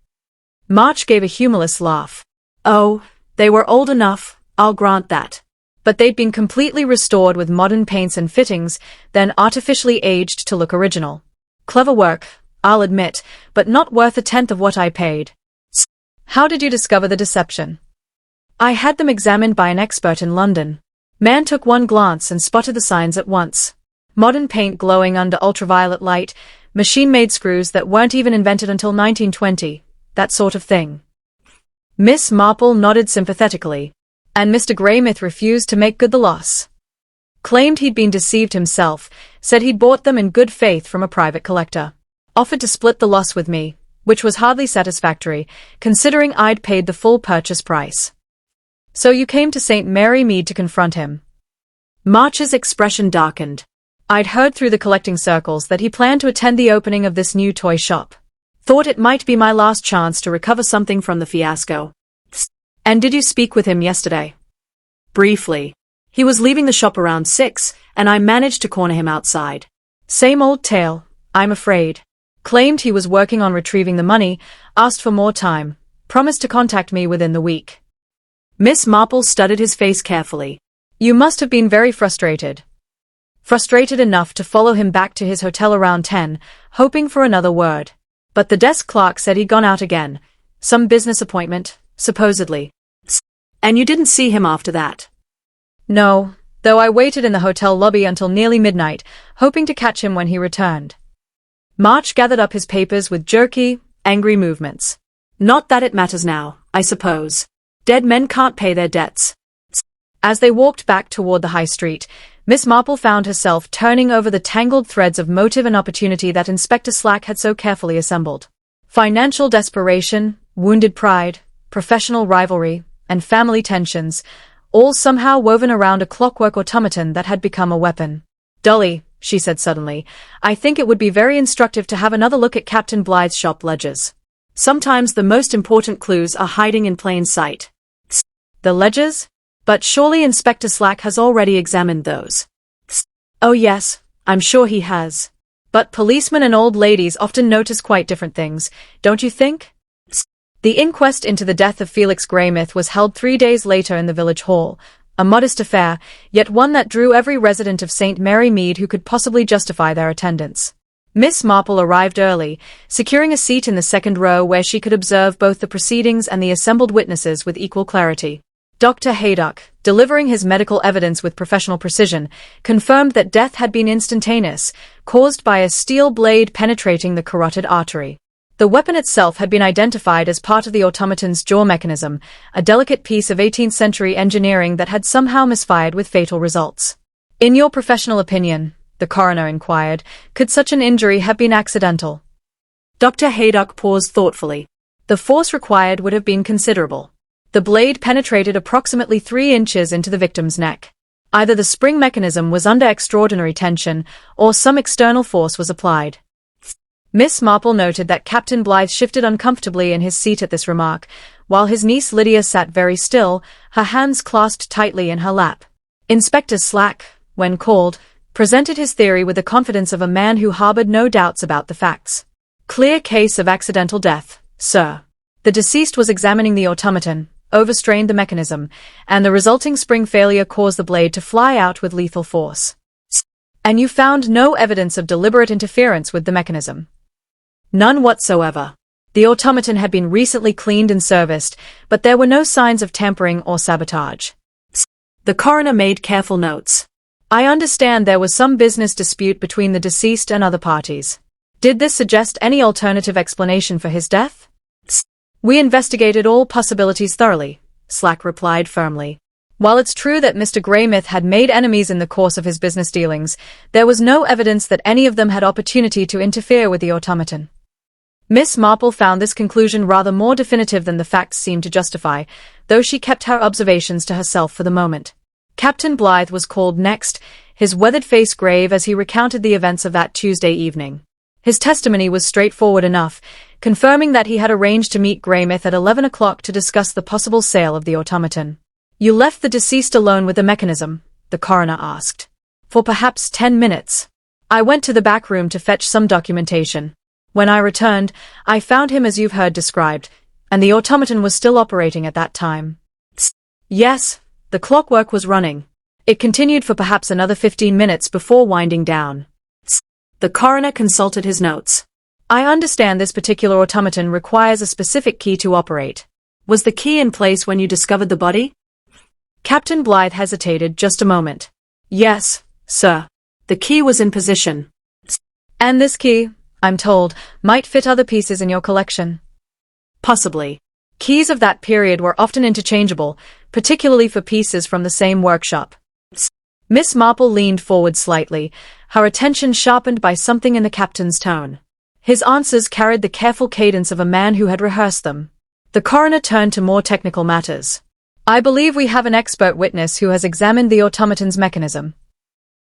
March gave a humorless laugh. "Oh, they were old enough, I'll grant that. But they'd been completely restored with modern paints and fittings, then artificially aged to look original. Clever work, I'll admit, but not worth a tenth of what I paid." "How did you discover the deception?" "I had them examined by an expert in London. Man took one glance and spotted the signs at once. Modern paint glowing under ultraviolet light, machine-made screws that weren't even invented until 1920, that sort of thing." Miss Marple nodded sympathetically. "And Mr. Greymouth refused to make good the loss. Claimed he'd been deceived himself, said he'd bought them in good faith from a private collector. Offered to split the loss with me, which was hardly satisfactory, considering I'd paid the full purchase price." "So you came to St. Mary Mead to confront him?" March's expression darkened. "I'd heard through the collecting circles that he planned to attend the opening of this new toy shop. Thought it might be my last chance to recover something from the fiasco." "And did you speak with him yesterday?" "Briefly. He was leaving the shop around 6, and I managed to corner him outside. Same old tale, I'm afraid. Claimed he was working on retrieving the money, asked for more time, promised to contact me within the week." Miss Marple studied his face carefully. "You must have been very frustrated." "Frustrated enough to follow him back to his hotel around 10, hoping for another word. But the desk clerk said he'd gone out again. Some business appointment, supposedly." "And you didn't see him after that?" "No, though I waited in the hotel lobby until nearly midnight, hoping to catch him when he returned." March gathered up his papers with jerky, angry movements. "Not that it matters now, I suppose. Dead men can't pay their debts." As they walked back toward the high street, Miss Marple found herself turning over the tangled threads of motive and opportunity that Inspector Slack had so carefully assembled. Financial desperation, wounded pride, professional rivalry, and family tensions, all somehow woven around a clockwork automaton that had become a weapon. "Dolly," she said suddenly, "I think it would be very instructive to have another look at Captain Blythe's shop ledgers. Sometimes the most important clues are hiding in plain sight." "The ledgers? But surely Inspector Slack has already examined those." "Oh yes, I'm sure he has. But policemen and old ladies often notice quite different things, don't you think?" The inquest into the death of Felix Greymouth was held 3 days later in the village hall, a modest affair, yet one that drew every resident of St. Mary Mead who could possibly justify their attendance. Miss Marple arrived early, securing a seat in the second row where she could observe both the proceedings and the assembled witnesses with equal clarity. Dr. Haydock, delivering his medical evidence with professional precision, confirmed that death had been instantaneous, caused by a steel blade penetrating the carotid artery. The weapon itself had been identified as part of the automaton's jaw mechanism, a delicate piece of 18th-century engineering that had somehow misfired with fatal results. In your professional opinion, the coroner inquired, could such an injury have been accidental? Dr. Haydock paused thoughtfully. The force required would have been considerable. The blade penetrated approximately 3 inches into the victim's neck. Either the spring mechanism was under extraordinary tension, or some external force was applied. Miss Marple noted that Captain Blythe shifted uncomfortably in his seat at this remark, while his niece Lydia sat very still, her hands clasped tightly in her lap. Inspector Slack, when called, presented his theory with the confidence of a man who harbored no doubts about the facts. Clear case of accidental death, sir. The deceased was examining the automaton, overstrained the mechanism, and the resulting spring failure caused the blade to fly out with lethal force. And you found no evidence of deliberate interference with the mechanism? None whatsoever. The automaton had been recently cleaned and serviced, but there were no signs of tampering or sabotage. The coroner made careful notes. I understand there was some business dispute between the deceased and other parties. Did this suggest any alternative explanation for his death? We investigated all possibilities thoroughly, Slack replied firmly. While it's true that Mr. Greymouth had made enemies in the course of his business dealings, there was no evidence that any of them had opportunity to interfere with the automaton. Miss Marple found this conclusion rather more definitive than the facts seemed to justify, though she kept her observations to herself for the moment. Captain Blythe was called next, his weathered face grave as he recounted the events of that Tuesday evening. His testimony was straightforward enough, confirming that he had arranged to meet Greymouth at 11 o'clock to discuss the possible sale of the automaton. You left the deceased alone with the mechanism, the coroner asked. For perhaps 10 minutes. I went to the back room to fetch some documentation. When I returned, I found him as you've heard described, and the automaton was still operating at that time. Yes, the clockwork was running. It continued for perhaps another 15 minutes before winding down. The coroner consulted his notes. I understand this particular automaton requires a specific key to operate. Was the key in place when you discovered the body? Captain Blythe hesitated just a moment. Yes, sir. The key was in position. And this key, I'm told, might fit other pieces in your collection. Possibly. Keys of that period were often interchangeable, particularly for pieces from the same workshop. Miss Marple leaned forward slightly, her attention sharpened by something in the captain's tone. His answers carried the careful cadence of a man who had rehearsed them. The coroner turned to more technical matters. I believe we have an expert witness who has examined the automaton's mechanism.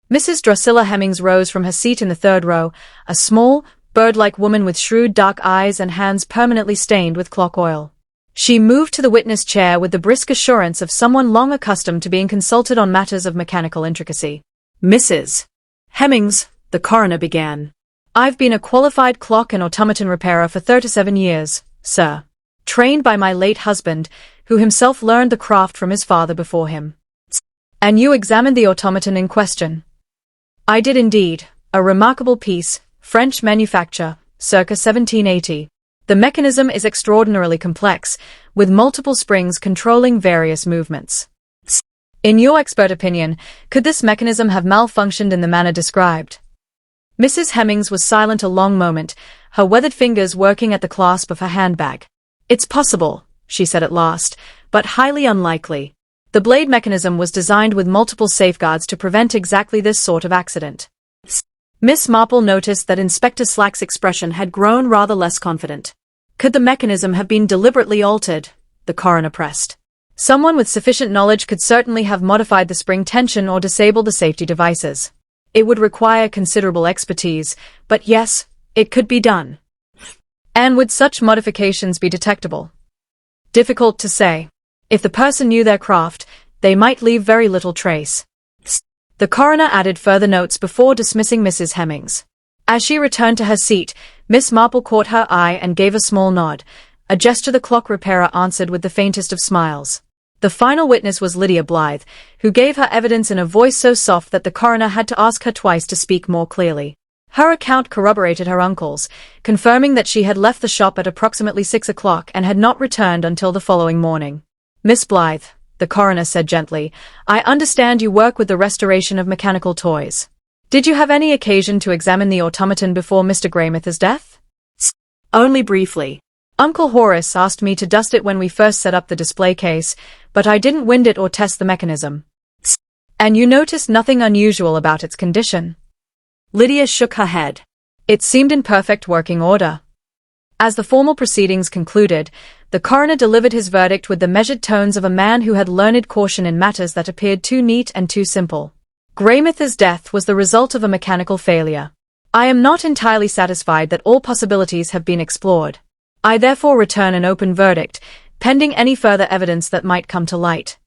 Mrs. Drusilla Hemmings rose from her seat in the third row, a small, bird-like woman with shrewd dark eyes and hands permanently stained with clock oil. She moved to the witness chair with the brisk assurance of someone long accustomed to being consulted on matters of mechanical intricacy. Mrs. Hemmings, the coroner began. I've been a qualified clock and automaton repairer for 37 years, sir. Trained by my late husband, who himself learned the craft from his father before him. And you examined the automaton in question? I did indeed. A remarkable piece, French manufacture, circa 1780. The mechanism is extraordinarily complex, with multiple springs controlling various movements. In your expert opinion, could this mechanism have malfunctioned in the manner described? Mrs. Hemmings was silent a long moment, her weathered fingers working at the clasp of her handbag. It's possible, she said at last, but highly unlikely. The blade mechanism was designed with multiple safeguards to prevent exactly this sort of accident. Miss Marple noticed that Inspector Slack's expression had grown rather less confident. Could the mechanism have been deliberately altered? The coroner pressed. Someone with sufficient knowledge could certainly have modified the spring tension or disabled the safety devices. It would require considerable expertise, but yes, it could be done. And would such modifications be detectable? Difficult to say. If the person knew their craft, they might leave very little trace. The coroner added further notes before dismissing Mrs. Hemmings. As she returned to her seat, Miss Marple caught her eye and gave a small nod, a gesture the clock repairer answered with the faintest of smiles. The final witness was Lydia Blythe, who gave her evidence in a voice so soft that the coroner had to ask her twice to speak more clearly. Her account corroborated her uncle's, confirming that she had left the shop at approximately 6 o'clock and had not returned until the following morning. "Miss Blythe," the coroner said gently, "I understand you work with the restoration of mechanical toys. Did you have any occasion to examine the automaton before Mr. Greymouth's death?" "Only briefly. Uncle Horace asked me to dust it when we first set up the display case, but I didn't wind it or test the mechanism." "And you noticed nothing unusual about its condition?" Lydia shook her head. It seemed in perfect working order. As the formal proceedings concluded, the coroner delivered his verdict with the measured tones of a man who had learned caution in matters that appeared too neat and too simple. "Greymouth's death was the result of a mechanical failure. I am not entirely satisfied that all possibilities have been explored. I therefore return an open verdict, pending any further evidence that might come to light."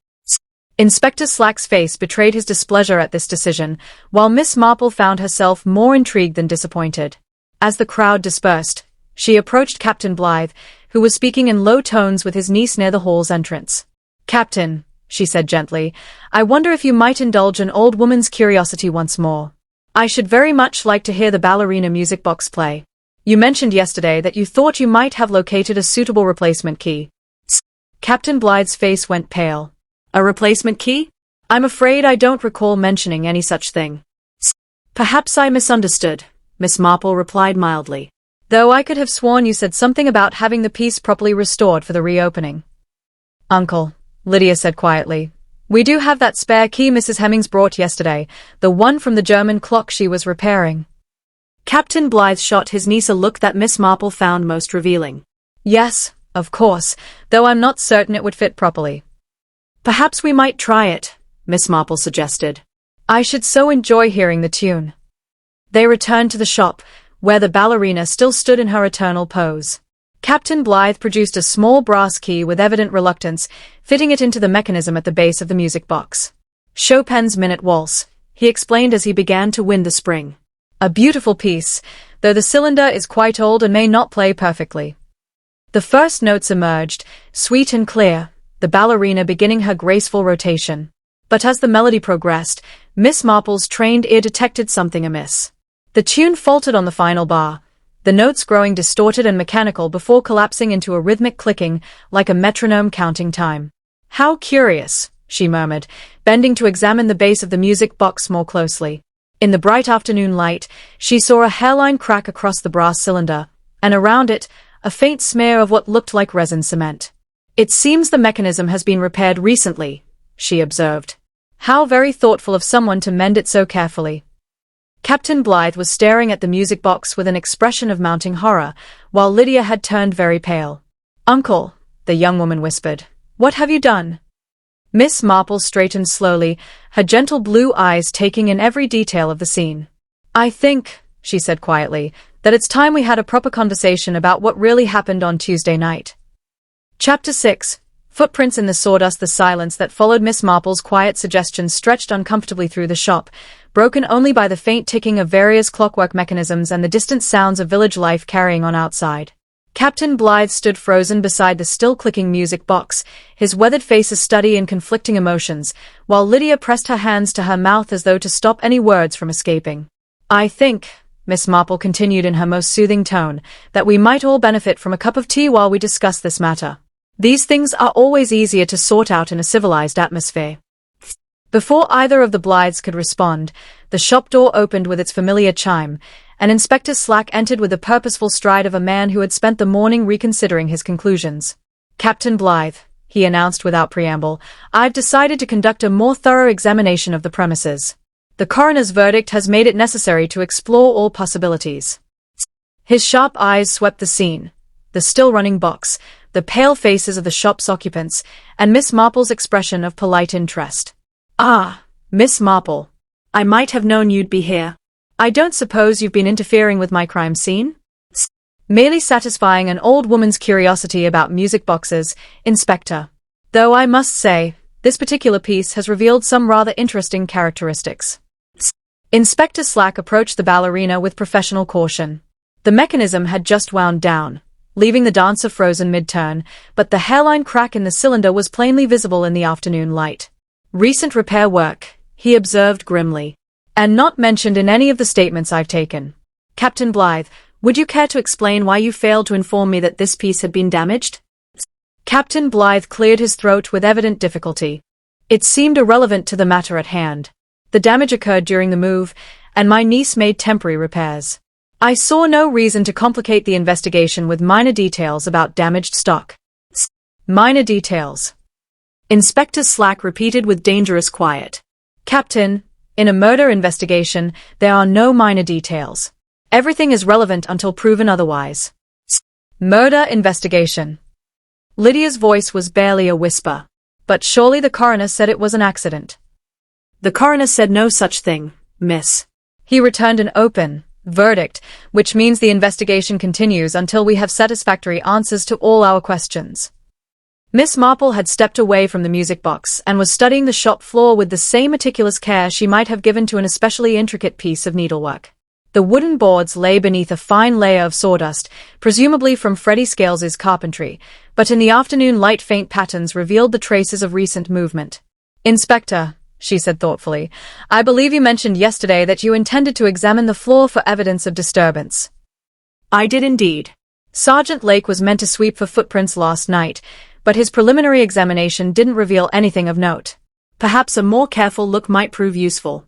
Inspector Slack's face betrayed his displeasure at this decision, while Miss Marple found herself more intrigued than disappointed. As the crowd dispersed, she approached Captain Blythe, who was speaking in low tones with his niece near the hall's entrance. "Captain," she said gently, "I wonder if you might indulge an old woman's curiosity once more. I should very much like to hear the ballerina music box play. You mentioned yesterday that you thought you might have located a suitable replacement key." Captain Blythe's face went pale. "A replacement key? I'm afraid I don't recall mentioning any such thing." "Perhaps I misunderstood," Miss Marple replied mildly. "Though I could have sworn you said something about having the piece properly restored for the reopening." "Uncle," Lydia said quietly, "we do have that spare key Mrs. Hemmings brought yesterday, the one from the German clock she was repairing." Captain Blythe shot his niece a look that Miss Marple found most revealing. "Yes, of course, though I'm not certain it would fit properly." "Perhaps we might try it," Miss Marple suggested. "I should so enjoy hearing the tune." They returned to the shop, where the ballerina still stood in her eternal pose. Captain Blythe produced a small brass key with evident reluctance, fitting it into the mechanism at the base of the music box. "Chopin's Minute Waltz," he explained as he began to wind the spring. "A beautiful piece, though the cylinder is quite old and may not play perfectly." The first notes emerged, sweet and clear, the ballerina beginning her graceful rotation. But as the melody progressed, Miss Marple's trained ear detected something amiss. The tune faltered on the final bar, the notes growing distorted and mechanical before collapsing into a rhythmic clicking, like a metronome counting time. "How curious," she murmured, bending to examine the base of the music box more closely. In the bright afternoon light, she saw a hairline crack across the brass cylinder, and around it, a faint smear of what looked like resin cement. "It seems the mechanism has been repaired recently," she observed. "How very thoughtful of someone to mend it so carefully." Captain Blythe was staring at the music box with an expression of mounting horror, while Lydia had turned very pale. "Uncle," the young woman whispered, "what have you done?" Miss Marple straightened slowly, her gentle blue eyes taking in every detail of the scene. "I think," she said quietly, "that it's time we had a proper conversation about what really happened on Tuesday night." Chapter 6. Footprints in the sawdust. The silence that followed Miss Marple's quiet suggestions stretched uncomfortably through the shop, broken only by the faint ticking of various clockwork mechanisms and the distant sounds of village life carrying on outside. Captain Blythe stood frozen beside the still-clicking music box, his weathered face a study in conflicting emotions, while Lydia pressed her hands to her mouth as though to stop any words from escaping. "I think," Miss Marple continued in her most soothing tone, "that we might all benefit from a cup of tea while we discuss this matter. These things are always easier to sort out in a civilized atmosphere." Before either of the Blythes could respond, the shop door opened with its familiar chime, and Inspector Slack entered with the purposeful stride of a man who had spent the morning reconsidering his conclusions. "Captain Blythe," he announced without preamble, "I've decided to conduct a more thorough examination of the premises. The coroner's verdict has made it necessary to explore all possibilities." His sharp eyes swept the scene, the still-running box, the pale faces of the shop's occupants, and Miss Marple's expression of polite interest. "Ah, Miss Marple. I might have known you'd be here. I don't suppose you've been interfering with my crime scene?" "Merely satisfying an old woman's curiosity about music boxes, Inspector. Though I must say, this particular piece has revealed some rather interesting characteristics." Inspector Slack approached the ballerina with professional caution. The mechanism had just wound down, leaving the dancer frozen mid-turn, but the hairline crack in the cylinder was plainly visible in the afternoon light. "Recent repair work," he observed grimly, "and not mentioned in any of the statements I've taken." Captain Blythe, would you care to explain why you failed to inform me that this piece had been damaged? Captain Blythe cleared his throat with evident difficulty. It seemed irrelevant to the matter at hand. The damage occurred during the move, and my niece made temporary repairs. I saw no reason to complicate the investigation with minor details about damaged stock. Minor details. Inspector Slack repeated with dangerous quiet. Captain, in a murder investigation, there are no minor details. Everything is relevant until proven otherwise. Murder investigation. Lydia's voice was barely a whisper. But surely the coroner said it was an accident. The coroner said no such thing, miss. He returned an open verdict, which means the investigation continues until we have satisfactory answers to all our questions. Miss Marple had stepped away from the music box and was studying the shop floor with the same meticulous care she might have given to an especially intricate piece of needlework. The wooden boards lay beneath a fine layer of sawdust, presumably from Freddie Scales's carpentry, but in the afternoon light faint patterns revealed the traces of recent movement. Inspector, she said thoughtfully, I believe you mentioned yesterday that you intended to examine the floor for evidence of disturbance. I did indeed. Sergeant Lake was meant to sweep for footprints last night, but his preliminary examination didn't reveal anything of note. Perhaps a more careful look might prove useful.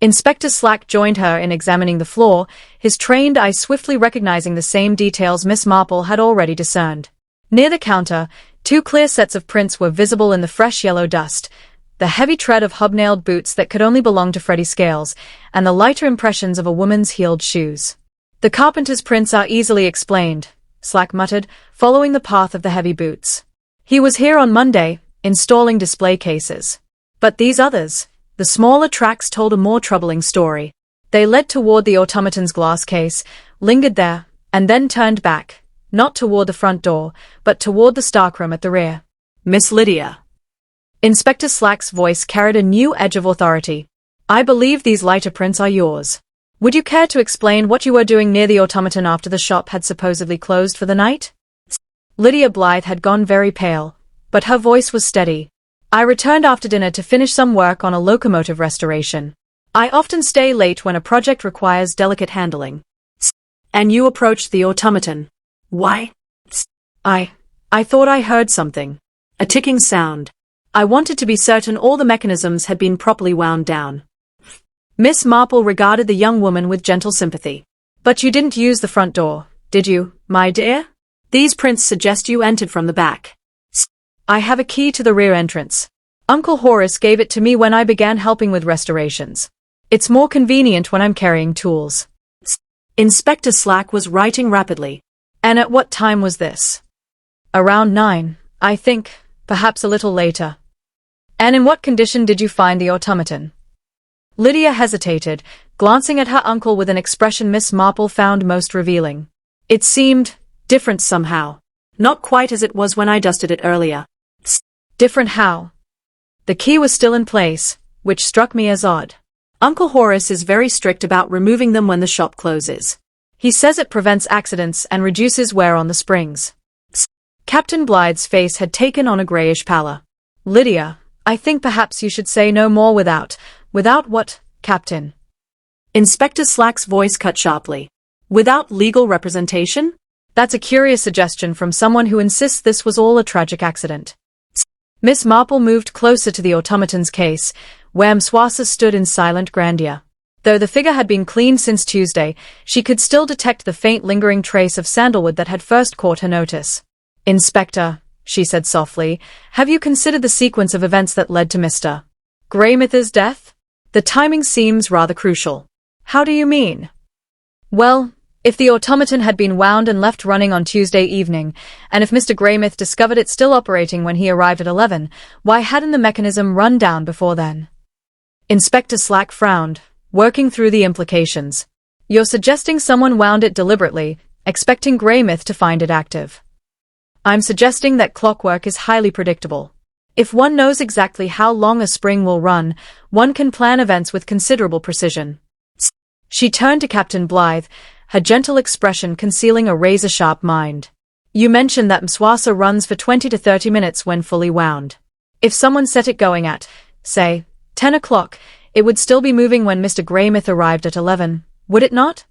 Inspector Slack joined her in examining the floor, his trained eye swiftly recognizing the same details Miss Marple had already discerned. Near the counter, 2 clear sets of prints were visible in the fresh yellow dust, the heavy tread of hobnailed boots that could only belong to Freddie Scales, and the lighter impressions of a woman's heeled shoes. The carpenter's prints are easily explained, Slack muttered, following the path of the heavy boots. He was here on Monday, installing display cases. But these others, the smaller tracks told a more troubling story. They led toward the automaton's glass case, lingered there, and then turned back, not toward the front door, but toward the stockroom at the rear. Miss Lydia. Inspector Slack's voice carried a new edge of authority. I believe these lighter prints are yours. Would you care to explain what you were doing near the automaton after the shop had supposedly closed for the night? Lydia Blythe had gone very pale, but her voice was steady. I returned after dinner to finish some work on a locomotive restoration. I often stay late when a project requires delicate handling. And you approached the automaton. Why? I thought I heard something. A ticking sound. I wanted to be certain all the mechanisms had been properly wound down. Miss Marple regarded the young woman with gentle sympathy. But you didn't use the front door, did you, my dear? These prints suggest you entered from the back. I have a key to the rear entrance. Uncle Horace gave it to me when I began helping with restorations. It's more convenient when I'm carrying tools. Inspector Slack was writing rapidly. And at what time was this? Around 9, I think, perhaps a little later. And in what condition did you find the automaton? Lydia hesitated, glancing at her uncle with an expression Miss Marple found most revealing. It seemed different somehow. Not quite as it was when I dusted it earlier. Different how? The key was still in place, which struck me as odd. Uncle Horace is very strict about removing them when the shop closes. He says it prevents accidents and reduces wear on the springs. Captain Blythe's face had taken on a grayish pallor. Lydia, I think perhaps you should say no more without what, Captain? Inspector Slack's voice cut sharply. Without legal representation? That's a curious suggestion from someone who insists this was all a tragic accident. Miss Marple moved closer to the automaton's case, where Mswasa stood in silent grandeur. Though the figure had been cleaned since Tuesday, she could still detect the faint lingering trace of sandalwood that had first caught her notice. Inspector, she said softly, have you considered the sequence of events that led to Mr. Greymouth's death? The timing seems rather crucial. How do you mean? Well, if the automaton had been wound and left running on Tuesday evening, and if Mr. Greymouth discovered it still operating when he arrived at 11, why hadn't the mechanism run down before then? Inspector Slack frowned, working through the implications. You're suggesting someone wound it deliberately, expecting Greymouth to find it active. I'm suggesting that clockwork is highly predictable. If one knows exactly how long a spring will run, one can plan events with considerable precision. She turned to Captain Blythe, her gentle expression concealing a razor-sharp mind. You mentioned that Mswasa runs for 20 to 30 minutes when fully wound. If someone set it going at, say, 10 o'clock, it would still be moving when Mr. Greymouth arrived at 11, would it not?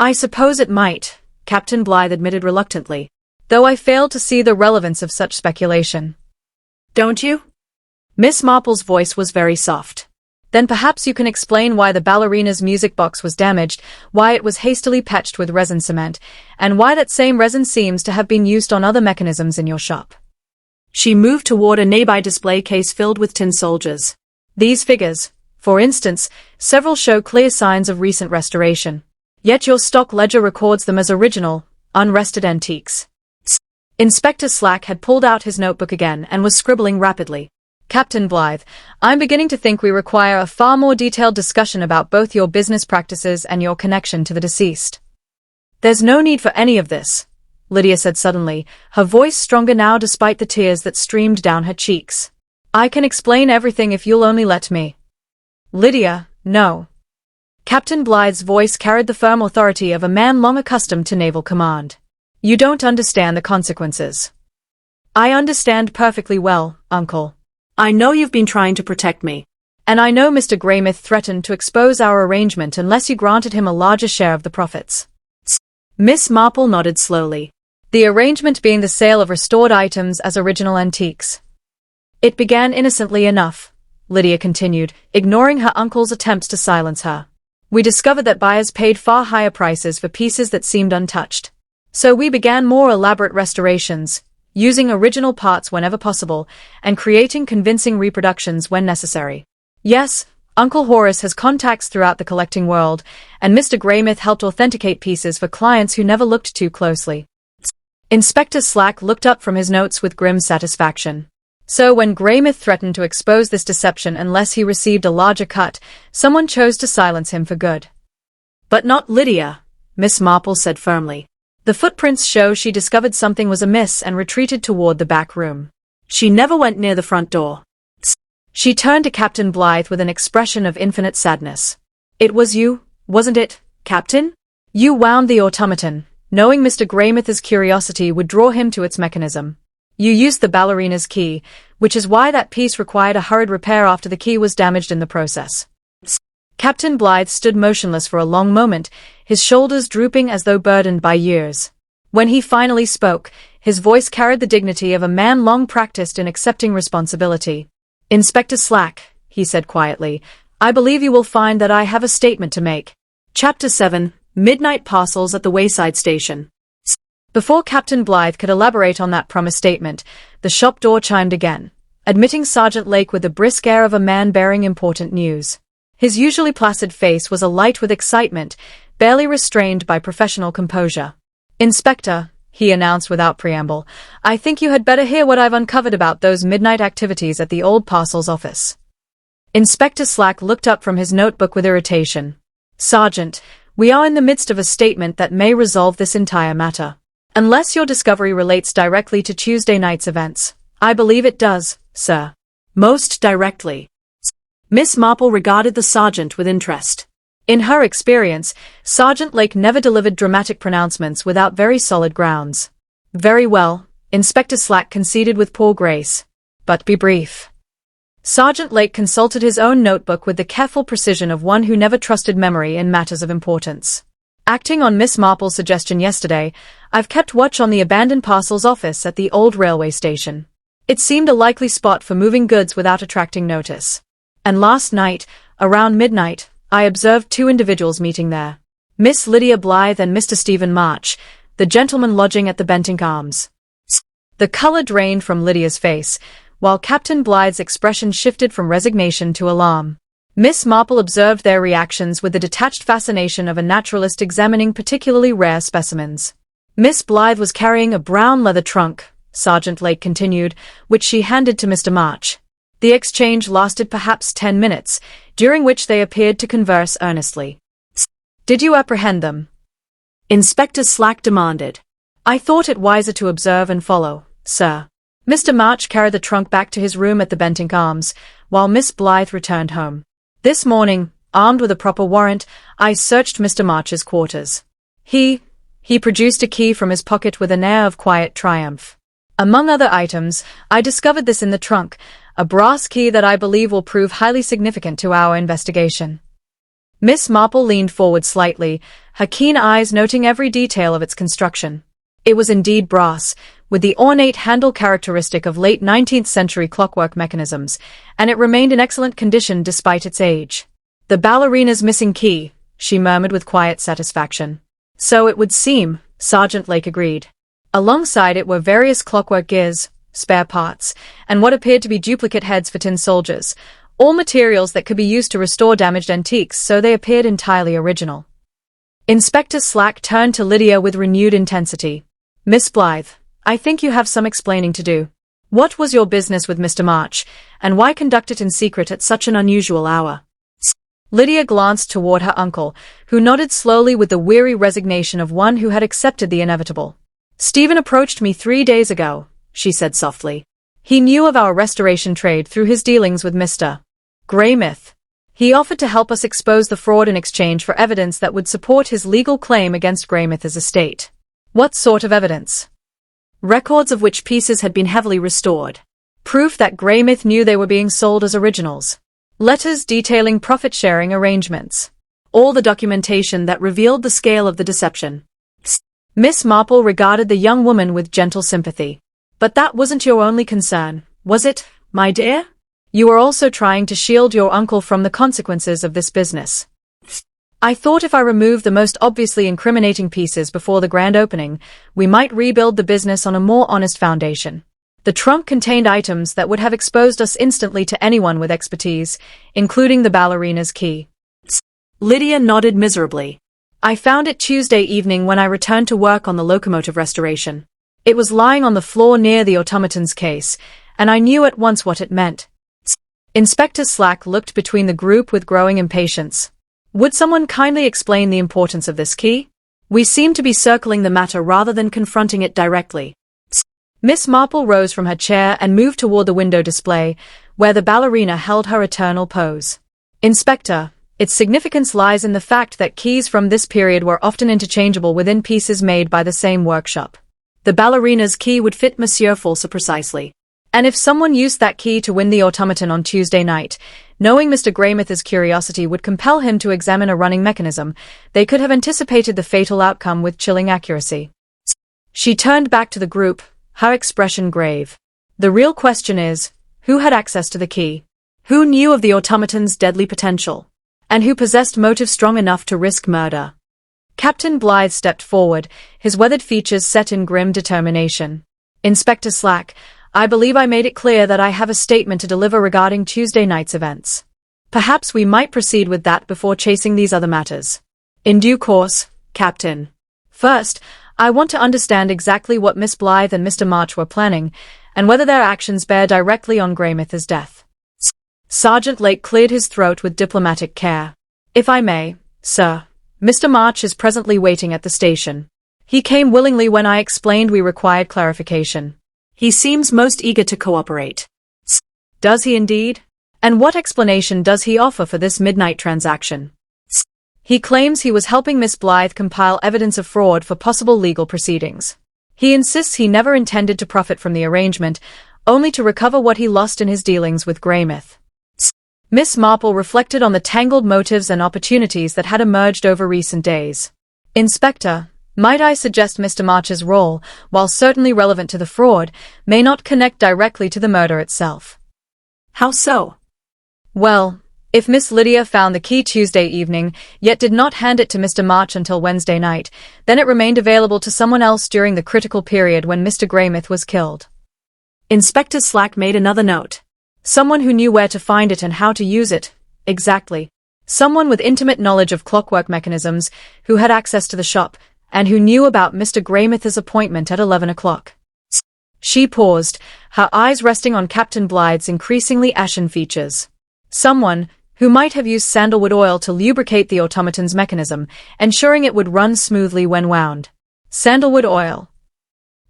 I suppose it might, Captain Blythe admitted reluctantly, though I fail to see the relevance of such speculation. Don't you? Miss Marple's voice was very soft. Then perhaps you can explain why the ballerina's music box was damaged, why it was hastily patched with resin cement, and why that same resin seems to have been used on other mechanisms in your shop. She moved toward a nearby display case filled with tin soldiers. These figures, for instance, several show clear signs of recent restoration. Yet your stock ledger records them as original, unrested antiques. Inspector Slack had pulled out his notebook again and was scribbling rapidly. Captain Blythe, I'm beginning to think we require a far more detailed discussion about both your business practices and your connection to the deceased. There's no need for any of this, Lydia said suddenly, her voice stronger now despite the tears that streamed down her cheeks. I can explain everything if you'll only let me. Lydia, no. Captain Blythe's voice carried the firm authority of a man long accustomed to naval command. You don't understand the consequences. I understand perfectly well, Uncle. I know you've been trying to protect me. And I know Mr. Greymouth threatened to expose our arrangement unless you granted him a larger share of the profits. Miss Marple nodded slowly. The arrangement being the sale of restored items as original antiques. It began innocently enough, Lydia continued, ignoring her uncle's attempts to silence her. We discovered that buyers paid far higher prices for pieces that seemed untouched. So we began more elaborate restorations, using original parts whenever possible, and creating convincing reproductions when necessary. Yes, Uncle Horace has contacts throughout the collecting world, and Mr. Greymouth helped authenticate pieces for clients who never looked too closely. Inspector Slack looked up from his notes with grim satisfaction. So when Greymouth threatened to expose this deception unless he received a larger cut, someone chose to silence him for good. But not Lydia, Miss Marple said firmly. The footprints show she discovered something was amiss and retreated toward the back room. She never went near the front door. She turned to Captain Blythe with an expression of infinite sadness. It was you, wasn't it, Captain? You wound the automaton, knowing Mr. Greymouth's curiosity would draw him to its mechanism. You used the ballerina's key, which is why that piece required a hurried repair after the key was damaged in the process. Captain Blythe stood motionless for a long moment, his shoulders drooping as though burdened by years. When he finally spoke, his voice carried the dignity of a man long practiced in accepting responsibility. Inspector Slack, he said quietly, I believe you will find that I have a statement to make. Chapter 7, Midnight Parcels at the Wayside Station. Before Captain Blythe could elaborate on that promised statement, the shop door chimed again, admitting Sergeant Lake with the brisk air of a man bearing important news. His usually placid face was alight with excitement, barely restrained by professional composure. Inspector, he announced without preamble, I think you had better hear what I've uncovered about those midnight activities at the old parcels office. Inspector Slack looked up from his notebook with irritation. Sergeant, we are in the midst of a statement that may resolve this entire matter. Unless your discovery relates directly to Tuesday night's events. I believe it does, sir. Most directly. Miss Marple regarded the sergeant with interest. In her experience, Sergeant Lake never delivered dramatic pronouncements without very solid grounds. Very well, Inspector Slack conceded with poor grace. But be brief. Sergeant Lake consulted his own notebook with the careful precision of one who never trusted memory in matters of importance. Acting on Miss Marple's suggestion yesterday, I've kept watch on the abandoned parcels office at the old railway station. It seemed a likely spot for moving goods without attracting notice. And last night, around midnight, I observed two individuals meeting there. Miss Lydia Blythe and Mr. Stephen March, the gentleman lodging at the Bentinck Arms. The color drained from Lydia's face, while Captain Blythe's expression shifted from resignation to alarm. Miss Marple observed their reactions with the detached fascination of a naturalist examining particularly rare specimens. Miss Blythe was carrying a brown leather trunk, Sergeant Lake continued, which she handed to Mr. March. The exchange lasted perhaps 10 minutes, during which they appeared to converse earnestly. Did you apprehend them? Inspector Slack demanded. I thought it wiser to observe and follow, sir. Mr. March carried the trunk back to his room at the Bentinck Arms, while Miss Blythe returned home. This morning, armed with a proper warrant, I searched Mr. March's quarters. He produced a key from his pocket with an air of quiet triumph. Among other items, I discovered this in the trunk, a brass key that I believe will prove highly significant to our investigation. Miss Marple leaned forward slightly, her keen eyes noting every detail of its construction. It was indeed brass, with the ornate handle characteristic of late 19th century clockwork mechanisms, and it remained in excellent condition despite its age. "The ballerina's missing key," she murmured with quiet satisfaction. "So it would seem," Sergeant Lake agreed. Alongside it were various clockwork gears, spare parts, and what appeared to be duplicate heads for tin soldiers, all materials that could be used to restore damaged antiques, so they appeared entirely original. Inspector Slack turned to Lydia with renewed intensity. "Miss Blythe, I think you have some explaining to do. What was your business with Mr. March, and why conduct it in secret at such an unusual hour?" Lydia glanced toward her uncle, who nodded slowly with the weary resignation of one who had accepted the inevitable. "Stephen approached me 3 days ago," she said softly. "He knew of our restoration trade through his dealings with Mr. Greymouth. He offered to help us expose the fraud in exchange for evidence that would support his legal claim against Greymouth's estate." "What sort of evidence?" "Records of which pieces had been heavily restored. Proof that Greymouth knew they were being sold as originals. Letters detailing profit-sharing arrangements. All the documentation that revealed the scale of the deception." Miss Marple regarded the young woman with gentle sympathy. "But that wasn't your only concern, was it, my dear? You were also trying to shield your uncle from the consequences of this business." "I thought if I removed the most obviously incriminating pieces before the grand opening, we might rebuild the business on a more honest foundation. The trunk contained items that would have exposed us instantly to anyone with expertise, including the ballerina's key." Lydia nodded miserably. "I found it Tuesday evening when I returned to work on the locomotive restoration. It was lying on the floor near the automaton's case, and I knew at once what it meant." Inspector Slack looked between the group with growing impatience. "Would someone kindly explain the importance of this key? We seem to be circling the matter rather than confronting it directly." Miss Marple rose from her chair and moved toward the window display, where the ballerina held her eternal pose. "Inspector, its significance lies in the fact that keys from this period were often interchangeable within pieces made by the same workshop. The ballerina's key would fit Monsieur Fulsa precisely. And if someone used that key to win the automaton on Tuesday night, knowing Mr. Greymouth's curiosity would compel him to examine a running mechanism, they could have anticipated the fatal outcome with chilling accuracy." She turned back to the group, her expression grave. "The real question is, who had access to the key? Who knew of the automaton's deadly potential? And who possessed motive strong enough to risk murder?" Captain Blythe stepped forward, his weathered features set in grim determination. "Inspector Slack, I believe I made it clear that I have a statement to deliver regarding Tuesday night's events. Perhaps we might proceed with that before chasing these other matters." "In due course, Captain. First, I want to understand exactly what Miss Blythe and Mr. March were planning, and whether their actions bear directly on Greymouth's death." Sergeant Lake cleared his throat with diplomatic care. "If I may, sir, Mr. March is presently waiting at the station. He came willingly when I explained we required clarification. He seems most eager to cooperate." "Does he indeed? And what explanation does he offer for this midnight transaction?" "He claims he was helping Miss Blythe compile evidence of fraud for possible legal proceedings. He insists he never intended to profit from the arrangement, only to recover what he lost in his dealings with Greymouth." Miss Marple reflected on the tangled motives and opportunities that had emerged over recent days. "Inspector, might I suggest Mr. March's role, while certainly relevant to the fraud, may not connect directly to the murder itself." "How so?" "Well, if Miss Lydia found the key Tuesday evening, yet did not hand it to Mr. March until Wednesday night, then it remained available to someone else during the critical period when Mr. Greymouth was killed." Inspector Slack made another note. "Someone who knew where to find it and how to use it, exactly. Someone with intimate knowledge of clockwork mechanisms, who had access to the shop, and who knew about Mr. Greymouth's appointment at 11 o'clock. She paused, her eyes resting on Captain Blythe's increasingly ashen features. "Someone who might have used sandalwood oil to lubricate the automaton's mechanism, ensuring it would run smoothly when wound." "Sandalwood oil?"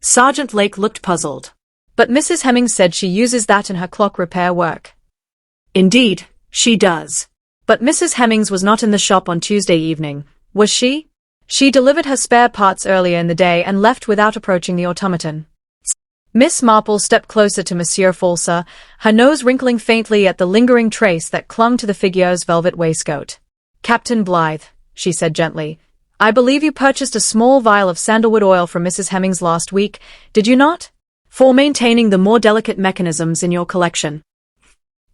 Sergeant Lake looked puzzled. "But Mrs. Hemmings said she uses that in her clock repair work." "Indeed, she does. But Mrs. Hemmings was not in the shop on Tuesday evening, was she? She delivered her spare parts earlier in the day and left without approaching the automaton." Miss Marple stepped closer to Monsieur Fulsa, her nose wrinkling faintly at the lingering trace that clung to the figure's velvet waistcoat. Captain Blythe, she said gently, I believe you purchased a small vial of sandalwood oil from Mrs. Hemmings last week, did you not? For maintaining the more delicate mechanisms in your collection.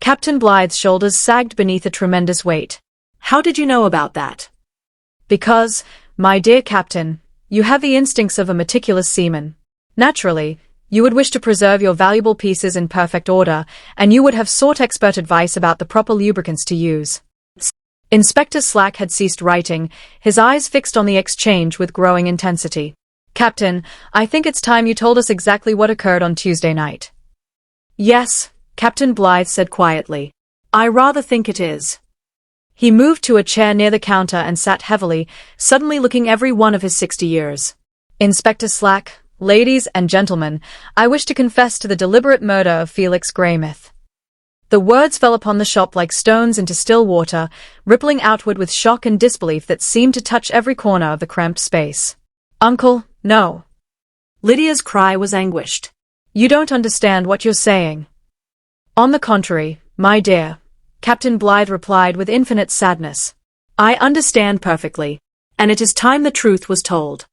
Captain Blythe's shoulders sagged beneath a tremendous weight. How did you know about that? Because, my dear Captain, you have the instincts of a meticulous seaman. Naturally, you would wish to preserve your valuable pieces in perfect order, and you would have sought expert advice about the proper lubricants to use. Inspector Slack had ceased writing, his eyes fixed on the exchange with growing intensity. Captain, I think it's time you told us exactly what occurred on Tuesday night. Yes, Captain Blythe said quietly. I rather think it is. He moved to a chair near the counter and sat heavily, suddenly looking every one of his 60 years. Inspector Slack, ladies and gentlemen, I wish to confess to the deliberate murder of Felix Greymouth. The words fell upon the shop like stones into still water, rippling outward with shock and disbelief that seemed to touch every corner of the cramped space. Uncle, no. Lydia's cry was anguished. You don't understand what you're saying. On the contrary, my dear, Captain Blythe replied with infinite sadness. I understand perfectly, and it is time the truth was told.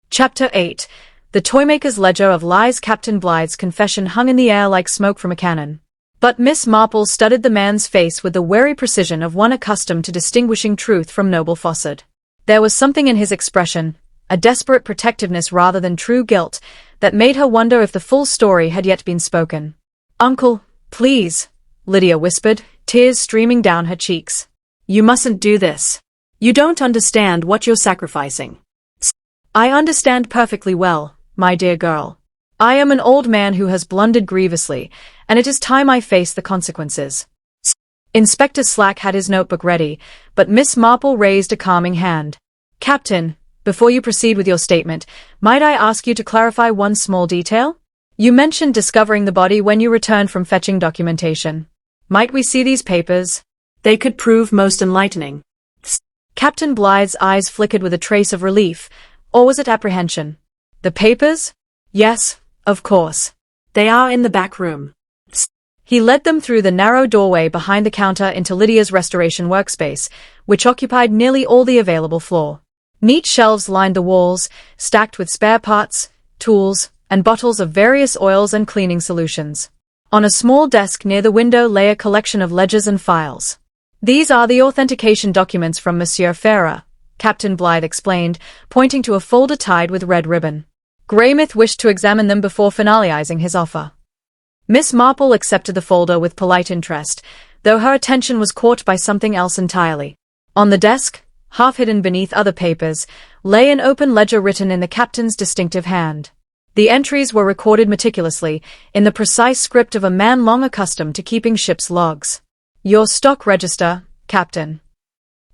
Chapter 8. The Toymaker's Ledger of Lies. Captain Blythe's confession hung in the air like smoke from a cannon. But Miss Marple studied the man's face with the wary precision of one accustomed to distinguishing truth from noble falsehood. There was something in his expression, a desperate protectiveness rather than true guilt, that made her wonder if the full story had yet been spoken. Uncle, please, Lydia whispered, tears streaming down her cheeks. You mustn't do this. You don't understand what you're sacrificing. I understand perfectly well, my dear girl. I am an old man who has blundered grievously, and it is time I face the consequences. Inspector Slack had his notebook ready, but Miss Marple raised a calming hand. Captain, before you proceed with your statement, might I ask you to clarify one small detail? You mentioned discovering the body when you returned from fetching documentation. Might we see these papers? They could prove most enlightening. Captain Blythe's eyes flickered with a trace of relief, or was it apprehension? The papers? Yes, of course. They are in the back room. He led them through the narrow doorway behind the counter into Lydia's restoration workspace, which occupied nearly all the available floor. Neat shelves lined the walls, stacked with spare parts, tools, and bottles of various oils and cleaning solutions. On a small desk near the window lay a collection of ledgers and files. These are the authentication documents from Monsieur Ferrer, Captain Blythe explained, pointing to a folder tied with red ribbon. Greymouth wished to examine them before finalizing his offer. Miss Marple accepted the folder with polite interest, though her attention was caught by something else entirely. On the desk, half hidden beneath other papers, lay an open ledger written in the captain's distinctive hand. The entries were recorded meticulously, in the precise script of a man long accustomed to keeping ship's logs. Your stock register, Captain.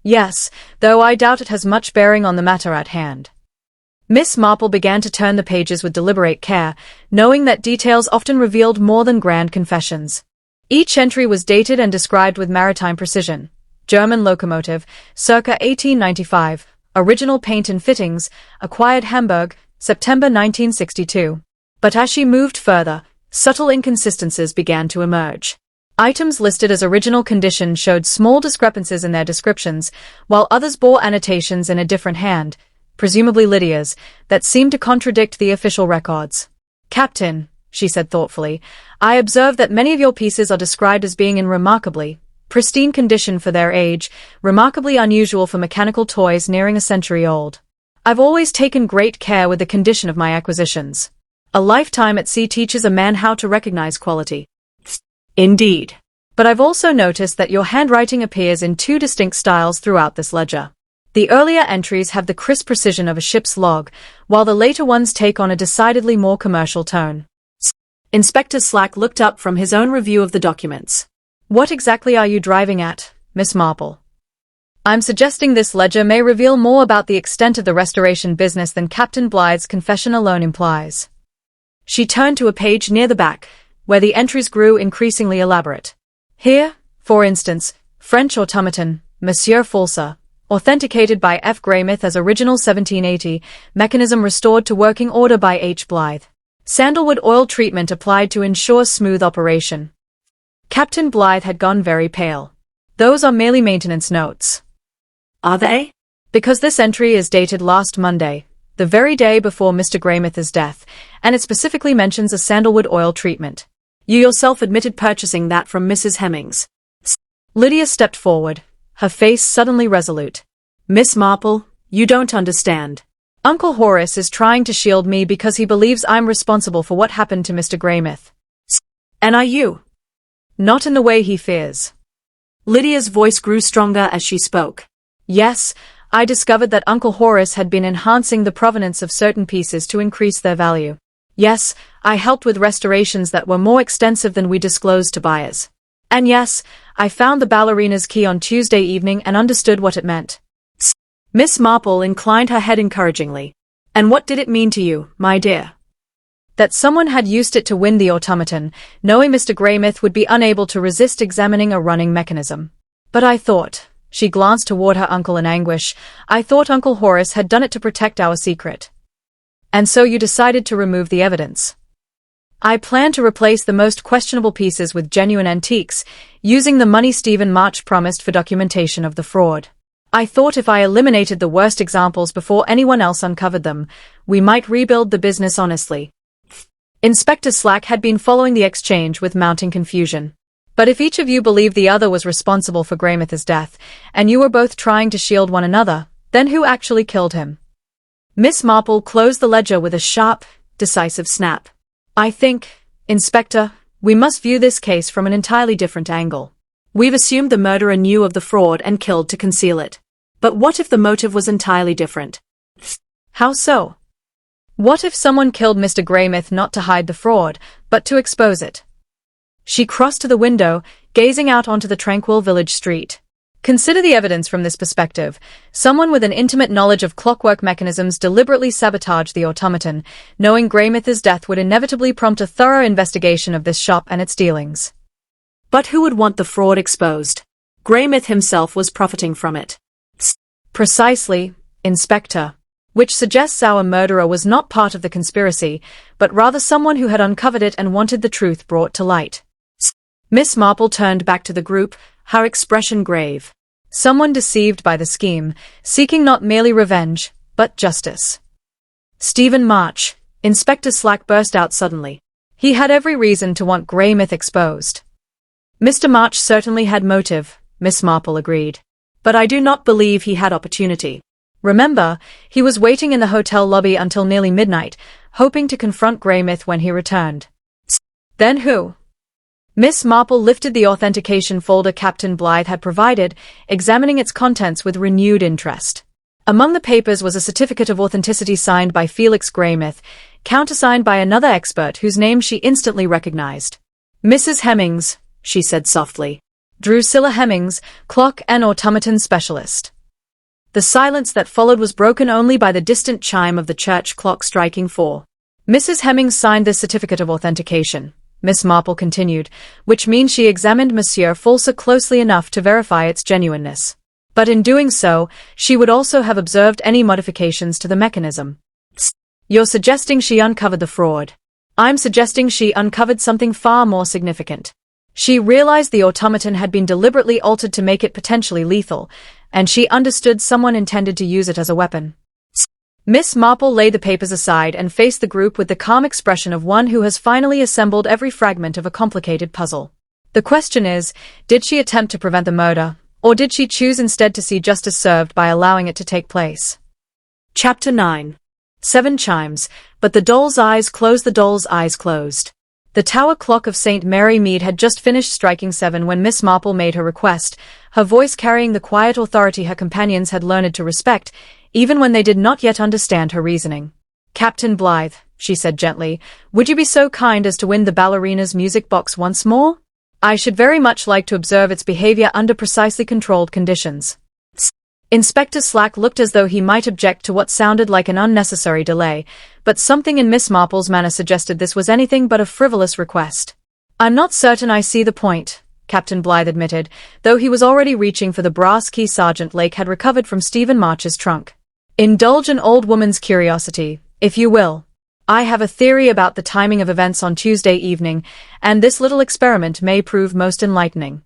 Yes, though I doubt it has much bearing on the matter at hand. Miss Marple began to turn the pages with deliberate care, knowing that details often revealed more than grand confessions. Each entry was dated and described with maritime precision. German locomotive, circa 1895, original paint and fittings, acquired Hamburg, September 1962. But as she moved further, subtle inconsistencies began to emerge. Items listed as original condition showed small discrepancies in their descriptions, while others bore annotations in a different hand, presumably Lydia's, that seemed to contradict the official records. Captain, she said thoughtfully, I observe that many of your pieces are described as being in remarkably pristine condition for their age, remarkably unusual for mechanical toys nearing a century old. I've always taken great care with the condition of my acquisitions. A lifetime at sea teaches a man how to recognize quality. Indeed. But I've also noticed that your handwriting appears in two distinct styles throughout this ledger. The earlier entries have the crisp precision of a ship's log, while the later ones take on a decidedly more commercial tone. Inspector Slack looked up from his own review of the documents. What exactly are you driving at, Miss Marple? I'm suggesting this ledger may reveal more about the extent of the restoration business than Captain Blythe's confession alone implies. She turned to a page near the back, where the entries grew increasingly elaborate. Here, for instance, French automaton, Monsieur Falsa, authenticated by F. Greymouth as original 1780, mechanism restored to working order by H. Blythe. Sandalwood oil treatment applied to ensure smooth operation. Captain Blythe had gone very pale. Those are merely maintenance notes. Are they? Because this entry is dated last Monday, the very day before Mr. Greymouth's death, and it specifically mentions a sandalwood oil treatment. You yourself admitted purchasing that from Mrs. Hemmings. Lydia stepped forward, her face suddenly resolute. Miss Marple, you don't understand. Uncle Horace is trying to shield me because he believes I'm responsible for what happened to Mr. Greymouth. And are you? Not in the way he fears. Lydia's voice grew stronger as she spoke. Yes, I discovered that Uncle Horace had been enhancing the provenance of certain pieces to increase their value. Yes, I helped with restorations that were more extensive than we disclosed to buyers. And yes, I found the ballerina's key on Tuesday evening and understood what it meant. Miss Marple inclined her head encouragingly. And what did it mean to you, my dear? That someone had used it to win the automaton, knowing Mr. Greymouth would be unable to resist examining a running mechanism. But I thought, she glanced toward her uncle in anguish, I thought Uncle Horace had done it to protect our secret. And so you decided to remove the evidence. I plan to replace the most questionable pieces with genuine antiques, using the money Stephen March promised for documentation of the fraud. I thought if I eliminated the worst examples before anyone else uncovered them, we might rebuild the business honestly. Inspector Slack had been following the exchange with mounting confusion. But if each of you believed the other was responsible for Greymouth's death, and you were both trying to shield one another, then who actually killed him? Miss Marple closed the ledger with a sharp, decisive snap. I think, Inspector, we must view this case from an entirely different angle. We've assumed the murderer knew of the fraud and killed to conceal it. But what if the motive was entirely different? How so? What if someone killed Mr. Greymouth not to hide the fraud, but to expose it? She crossed to the window, gazing out onto the tranquil village street. Consider the evidence from this perspective. Someone with an intimate knowledge of clockwork mechanisms deliberately sabotaged the automaton, knowing Greymouth's death would inevitably prompt a thorough investigation of this shop and its dealings. But who would want the fraud exposed? Greymouth himself was profiting from it. Precisely, Inspector. Which suggests our murderer was not part of the conspiracy, but rather someone who had uncovered it and wanted the truth brought to light. Miss Marple turned back to the group, her expression grave. Someone deceived by the scheme, seeking not merely revenge, but justice. Stephen March, Inspector Slack burst out suddenly. He had every reason to want Greymouth exposed. Mr. March certainly had motive, Miss Marple agreed. But I do not believe he had opportunity. Remember, he was waiting in the hotel lobby until nearly midnight, hoping to confront Greymouth when he returned. Then who? Miss Marple lifted the authentication folder Captain Blythe had provided, examining its contents with renewed interest. Among the papers was a certificate of authenticity signed by Felix Greymouth, countersigned by another expert whose name she instantly recognized. Mrs. Hemmings, she said softly. Drusilla Hemmings, clock and automaton specialist. The silence that followed was broken only by the distant chime of the church clock striking 4. Mrs. Hemmings signed this certificate of authentication, Miss Marple continued, which means she examined Monsieur Falsa closely enough to verify its genuineness. But in doing so, she would also have observed any modifications to the mechanism. You're suggesting she uncovered the fraud. I'm suggesting she uncovered something far more significant. She realized the automaton had been deliberately altered to make it potentially lethal, and she understood someone intended to use it as a weapon. Miss Marple laid the papers aside and faced the group with the calm expression of one who has finally assembled every fragment of a complicated puzzle. The question is, did she attempt to prevent the murder, or did she choose instead to see justice served by allowing it to take place? Chapter 9. 7 chimes, but the doll's eyes closed. The doll's eyes closed. The tower clock of St. Mary Mead had just finished striking 7 when Miss Marple made her request, her voice carrying the quiet authority her companions had learned to respect, even when they did not yet understand her reasoning. Captain Blythe, she said gently, would you be so kind as to wind the ballerina's music box once more? I should very much like to observe its behavior under precisely controlled conditions. Inspector Slack looked as though he might object to what sounded like an unnecessary delay, but something in Miss Marple's manner suggested this was anything but a frivolous request. I'm not certain I see the point, Captain Blythe admitted, though he was already reaching for the brass key Sergeant Lake had recovered from Stephen March's trunk. Indulge an old woman's curiosity, if you will. I have a theory about the timing of events on Tuesday evening, and this little experiment may prove most enlightening.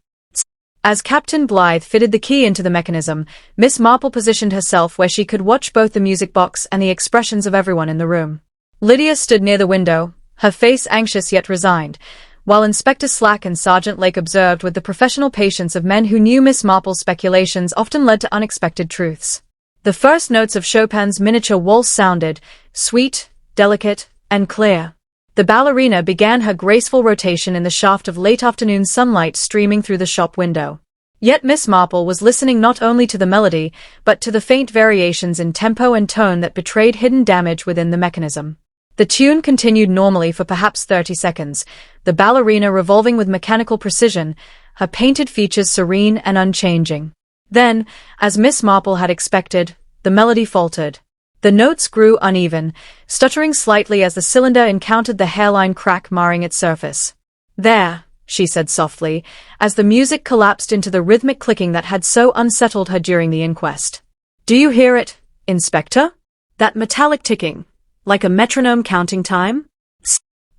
As Captain Blythe fitted the key into the mechanism, Miss Marple positioned herself where she could watch both the music box and the expressions of everyone in the room. Lydia stood near the window, her face anxious yet resigned, while Inspector Slack and Sergeant Lake observed with the professional patience of men who knew Miss Marple's speculations often led to unexpected truths. The first notes of Chopin's miniature waltz sounded, sweet, delicate, and clear. The ballerina began her graceful rotation in the shaft of late afternoon sunlight streaming through the shop window. Yet Miss Marple was listening not only to the melody, but to the faint variations in tempo and tone that betrayed hidden damage within the mechanism. The tune continued normally for perhaps 30 seconds, the ballerina revolving with mechanical precision, her painted features serene and unchanging. Then, as Miss Marple had expected, the melody faltered. The notes grew uneven, stuttering slightly as the cylinder encountered the hairline crack marring its surface. "There," she said softly, as the music collapsed into the rhythmic clicking that had so unsettled her during the inquest. "Do you hear it, Inspector? That metallic ticking, like a metronome counting time?"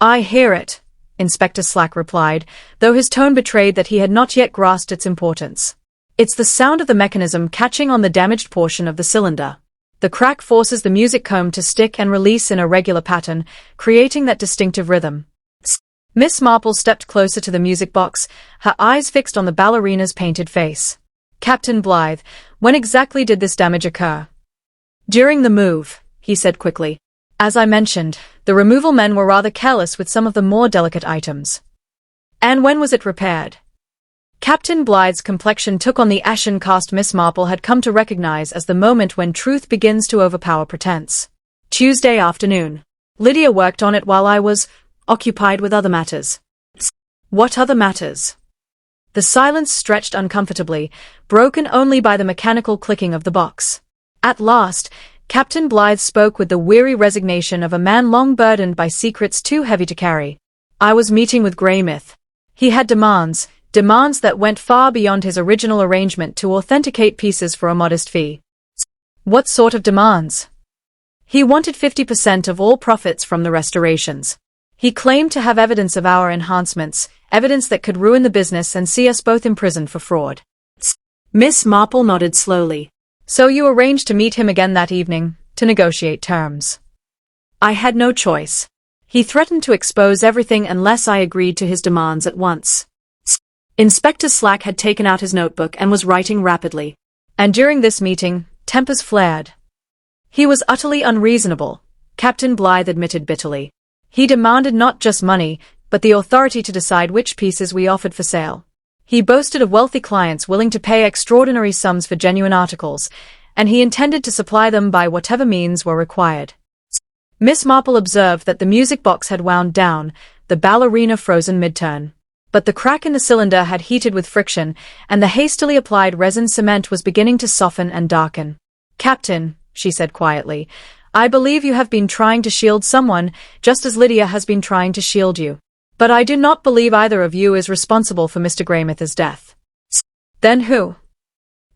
"I hear it," Inspector Slack replied, though his tone betrayed that he had not yet grasped its importance. "It's the sound of the mechanism catching on the damaged portion of the cylinder. The crack forces the music comb to stick and release in a regular pattern, creating that distinctive rhythm." Miss Marple stepped closer to the music box, her eyes fixed on the ballerina's painted face. "Captain Blythe, when exactly did this damage occur?" "During the move," he said quickly. "As I mentioned, the removal men were rather careless with some of the more delicate items." "And when was it repaired?" Captain Blythe's complexion took on the ashen cast Miss Marple had come to recognize as the moment when truth begins to overpower pretense. "Tuesday afternoon. Lydia worked on it while I was occupied with other matters." "What other matters?" The silence stretched uncomfortably, broken only by the mechanical clicking of the box. At last, Captain Blythe spoke with the weary resignation of a man long burdened by secrets too heavy to carry. "I was meeting with Greymouth. He had demands that went far beyond his original arrangement to authenticate pieces for a modest fee." "What sort of demands?" "He wanted 50% of all profits from the restorations. He claimed to have evidence of our enhancements, evidence that could ruin the business and see us both imprisoned for fraud." Miss Marple nodded slowly. "So you arranged to meet him again that evening, to negotiate terms?" "I had no choice. He threatened to expose everything unless I agreed to his demands at once." Inspector Slack had taken out his notebook and was writing rapidly. "And during this meeting, tempers flared." "He was utterly unreasonable," Captain Blythe admitted bitterly. "He demanded not just money, but the authority to decide which pieces we offered for sale. He boasted of wealthy clients willing to pay extraordinary sums for genuine articles, and he intended to supply them by whatever means were required." Miss Marple observed that the music box had wound down, the ballerina frozen mid-turn. But the crack in the cylinder had heated with friction, and the hastily applied resin cement was beginning to soften and darken. "Captain," she said quietly, "I believe you have been trying to shield someone, just as Lydia has been trying to shield you. But I do not believe either of you is responsible for Mr. Greymouth's death." "Then who?"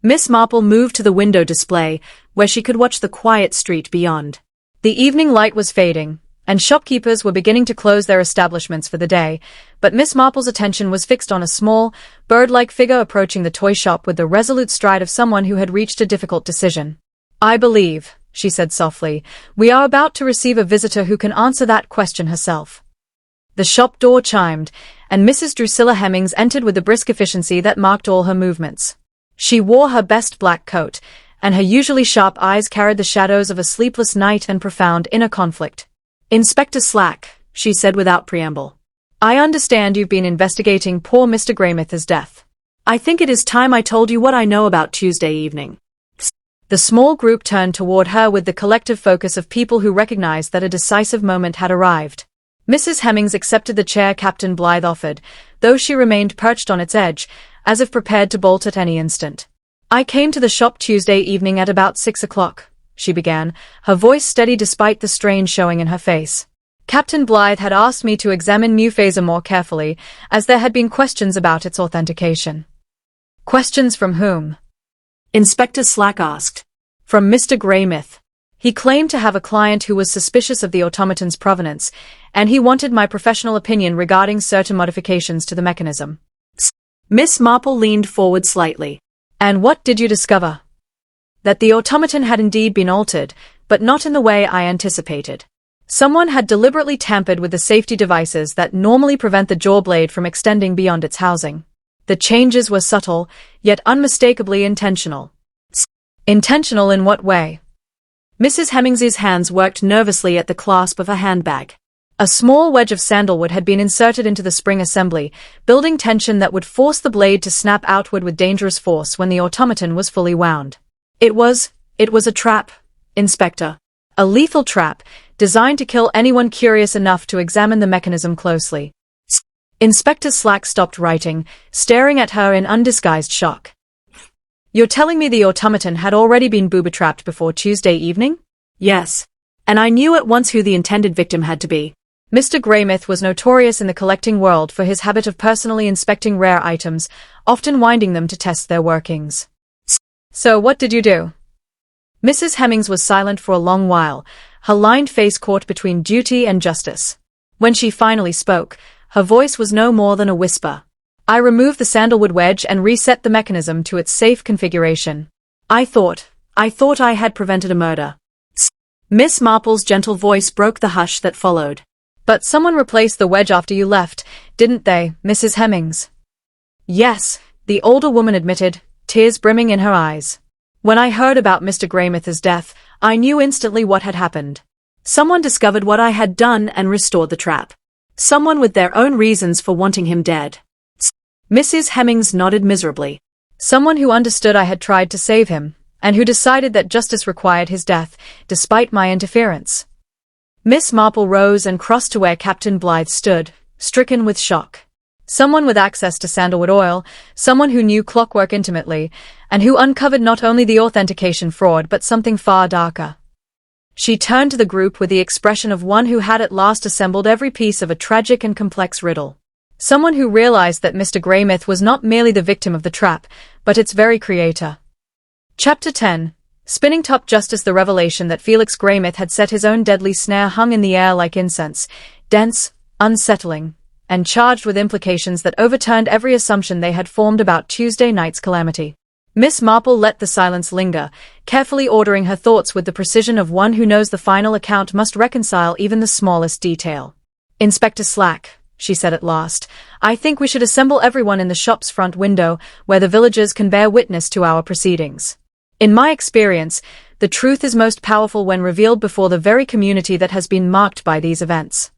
Miss Marple moved to the window display, where she could watch the quiet street beyond. The evening light was fading, and shopkeepers were beginning to close their establishments for the day, but Miss Marple's attention was fixed on a small, bird-like figure approaching the toy shop with the resolute stride of someone who had reached a difficult decision. "I believe," she said softly, "we are about to receive a visitor who can answer that question herself." The shop door chimed, and Mrs. Drusilla Hemmings entered with the brisk efficiency that marked all her movements. She wore her best black coat, and her usually sharp eyes carried the shadows of a sleepless night and profound inner conflict. "Inspector Slack," she said without preamble. "I understand you've been investigating poor Mr. Greymouth's death. I think it is time I told you what I know about Tuesday evening." The small group turned toward her with the collective focus of people who recognized that a decisive moment had arrived. Mrs. Hemmings accepted the chair Captain Blythe offered, though she remained perched on its edge, as if prepared to bolt at any instant. "I came to the shop Tuesday evening at about 6 o'clock, she began, her voice steady despite the strain showing in her face. "Captain Blythe had asked me to examine Mufasa more carefully, as there had been questions about its authentication." "Questions from whom?" Inspector Slack asked. "From Mr. Greymouth. He claimed to have a client who was suspicious of the automaton's provenance, and he wanted my professional opinion regarding certain modifications to the mechanism." Miss Marple leaned forward slightly. And what did you discover? That the automaton had indeed been altered, but not in the way I anticipated. Someone had deliberately tampered with the safety devices that normally prevent the jaw blade from extending beyond its housing. The changes were subtle, yet unmistakably intentional. Intentional in what way? Mrs. Hemings's hands worked nervously at the clasp of her handbag. A small wedge of sandalwood had been inserted into the spring assembly, building tension that would force the blade to snap outward with dangerous force when the automaton was fully wound. It was a trap, Inspector. A lethal trap, designed to kill anyone curious enough to examine the mechanism closely. Inspector Slack stopped writing, staring at her in undisguised shock. You're telling me the automaton had already been booby-trapped before Tuesday evening? Yes. And I knew at once who the intended victim had to be. Mr. Greymouth was notorious in the collecting world for his habit of personally inspecting rare items, often winding them to test their workings. So what did you do? Mrs. Hemings was silent for a long while, her lined face caught between duty and justice. When she finally spoke, her voice was no more than a whisper. I removed the sandalwood wedge and reset the mechanism to its safe configuration. I thought I had prevented a murder. Miss Marple's gentle voice broke the hush that followed. But someone replaced the wedge after you left, didn't they, Mrs. Hemings? Yes, the older woman admitted, tears brimming in her eyes. When I heard about Mr. Greymouth's death, I knew instantly what had happened. Someone discovered what I had done and restored the trap. Someone with their own reasons for wanting him dead. Mrs. Hemings nodded miserably. Someone who understood I had tried to save him, and who decided that justice required his death, despite my interference. Miss Marple rose and crossed to where Captain Blythe stood, stricken with shock. Someone with access to sandalwood oil, someone who knew clockwork intimately, and who uncovered not only the authentication fraud but something far darker. She turned to the group with the expression of one who had at last assembled every piece of a tragic and complex riddle. Someone who realized that Mr. Greymouth was not merely the victim of the trap, but its very creator. Chapter 10. Spinning top justice. The revelation that Felix Greymouth had set his own deadly snare hung in the air like incense, dense, unsettling, and charged with implications that overturned every assumption they had formed about Tuesday night's calamity. Miss Marple let the silence linger, carefully ordering her thoughts with the precision of one who knows the final account must reconcile even the smallest detail. Inspector Slack, she said at last, I think we should assemble everyone in the shop's front window, where the villagers can bear witness to our proceedings. In my experience, the truth is most powerful when revealed before the very community that has been marked by these events.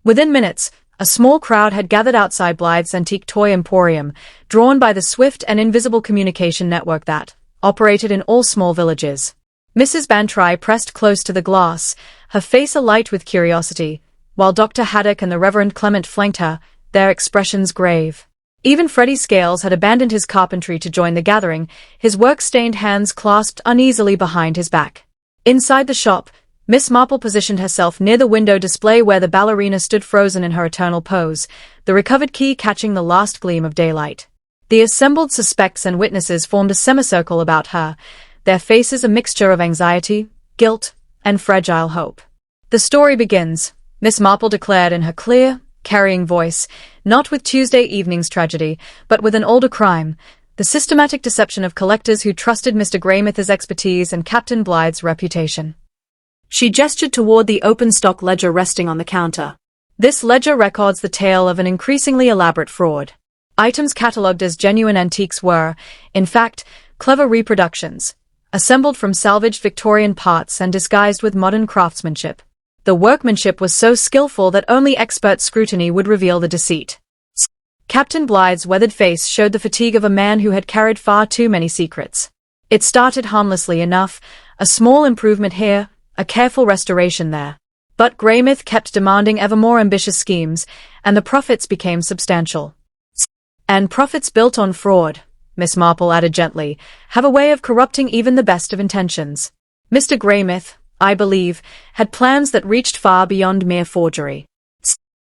Within minutes, a small crowd had gathered outside Blythe's antique toy emporium, drawn by the swift and invisible communication network that operated in all small villages. Mrs. Bantry pressed close to the glass, her face alight with curiosity, while Dr. Haddock and the Reverend Clement flanked her, their expressions grave. Even Freddie Scales had abandoned his carpentry to join the gathering, his work-stained hands clasped uneasily behind his back. Inside the shop, Miss Marple positioned herself near the window display where the ballerina stood frozen in her eternal pose, the recovered key catching the last gleam of daylight. The assembled suspects and witnesses formed a semicircle about her, their faces a mixture of anxiety, guilt, and fragile hope. The story begins, Miss Marple declared in her clear, carrying voice, not with Tuesday evening's tragedy, but with an older crime, the systematic deception of collectors who trusted Mr. Greymouth's expertise and Captain Blythe's reputation. She gestured toward the open stock ledger resting on the counter. This ledger records the tale of an increasingly elaborate fraud. Items catalogued as genuine antiques were, in fact, clever reproductions, assembled from salvaged Victorian parts and disguised with modern craftsmanship. The workmanship was so skillful that only expert scrutiny would reveal the deceit. Captain Blythe's weathered face showed the fatigue of a man who had carried far too many secrets. It started harmlessly enough, a small improvement here, a careful restoration there. But Greymouth kept demanding ever more ambitious schemes, and the profits became substantial. And profits built on fraud, Miss Marple added gently, have a way of corrupting even the best of intentions. Mr. Greymouth, I believe, had plans that reached far beyond mere forgery.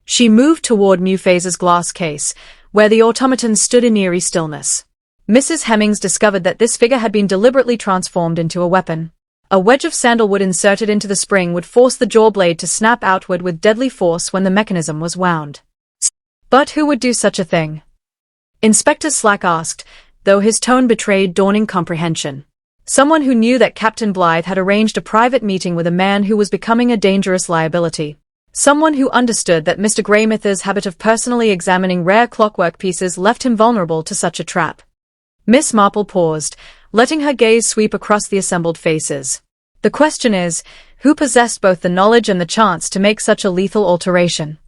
She moved toward Mufay's glass case, where the automaton stood in eerie stillness. Mrs. Hemings discovered that this figure had been deliberately transformed into a weapon. A wedge of sandalwood inserted into the spring would force the jaw blade to snap outward with deadly force when the mechanism was wound. But who would do such a thing? Inspector Slack asked, though his tone betrayed dawning comprehension. Someone who knew that Captain Blythe had arranged a private meeting with a man who was becoming a dangerous liability. Someone who understood that Mr. Greymouth's habit of personally examining rare clockwork pieces left him vulnerable to such a trap. Miss Marple paused, letting her gaze sweep across the assembled faces. The question is, who possessed both the knowledge and the chance to make such a lethal alteration?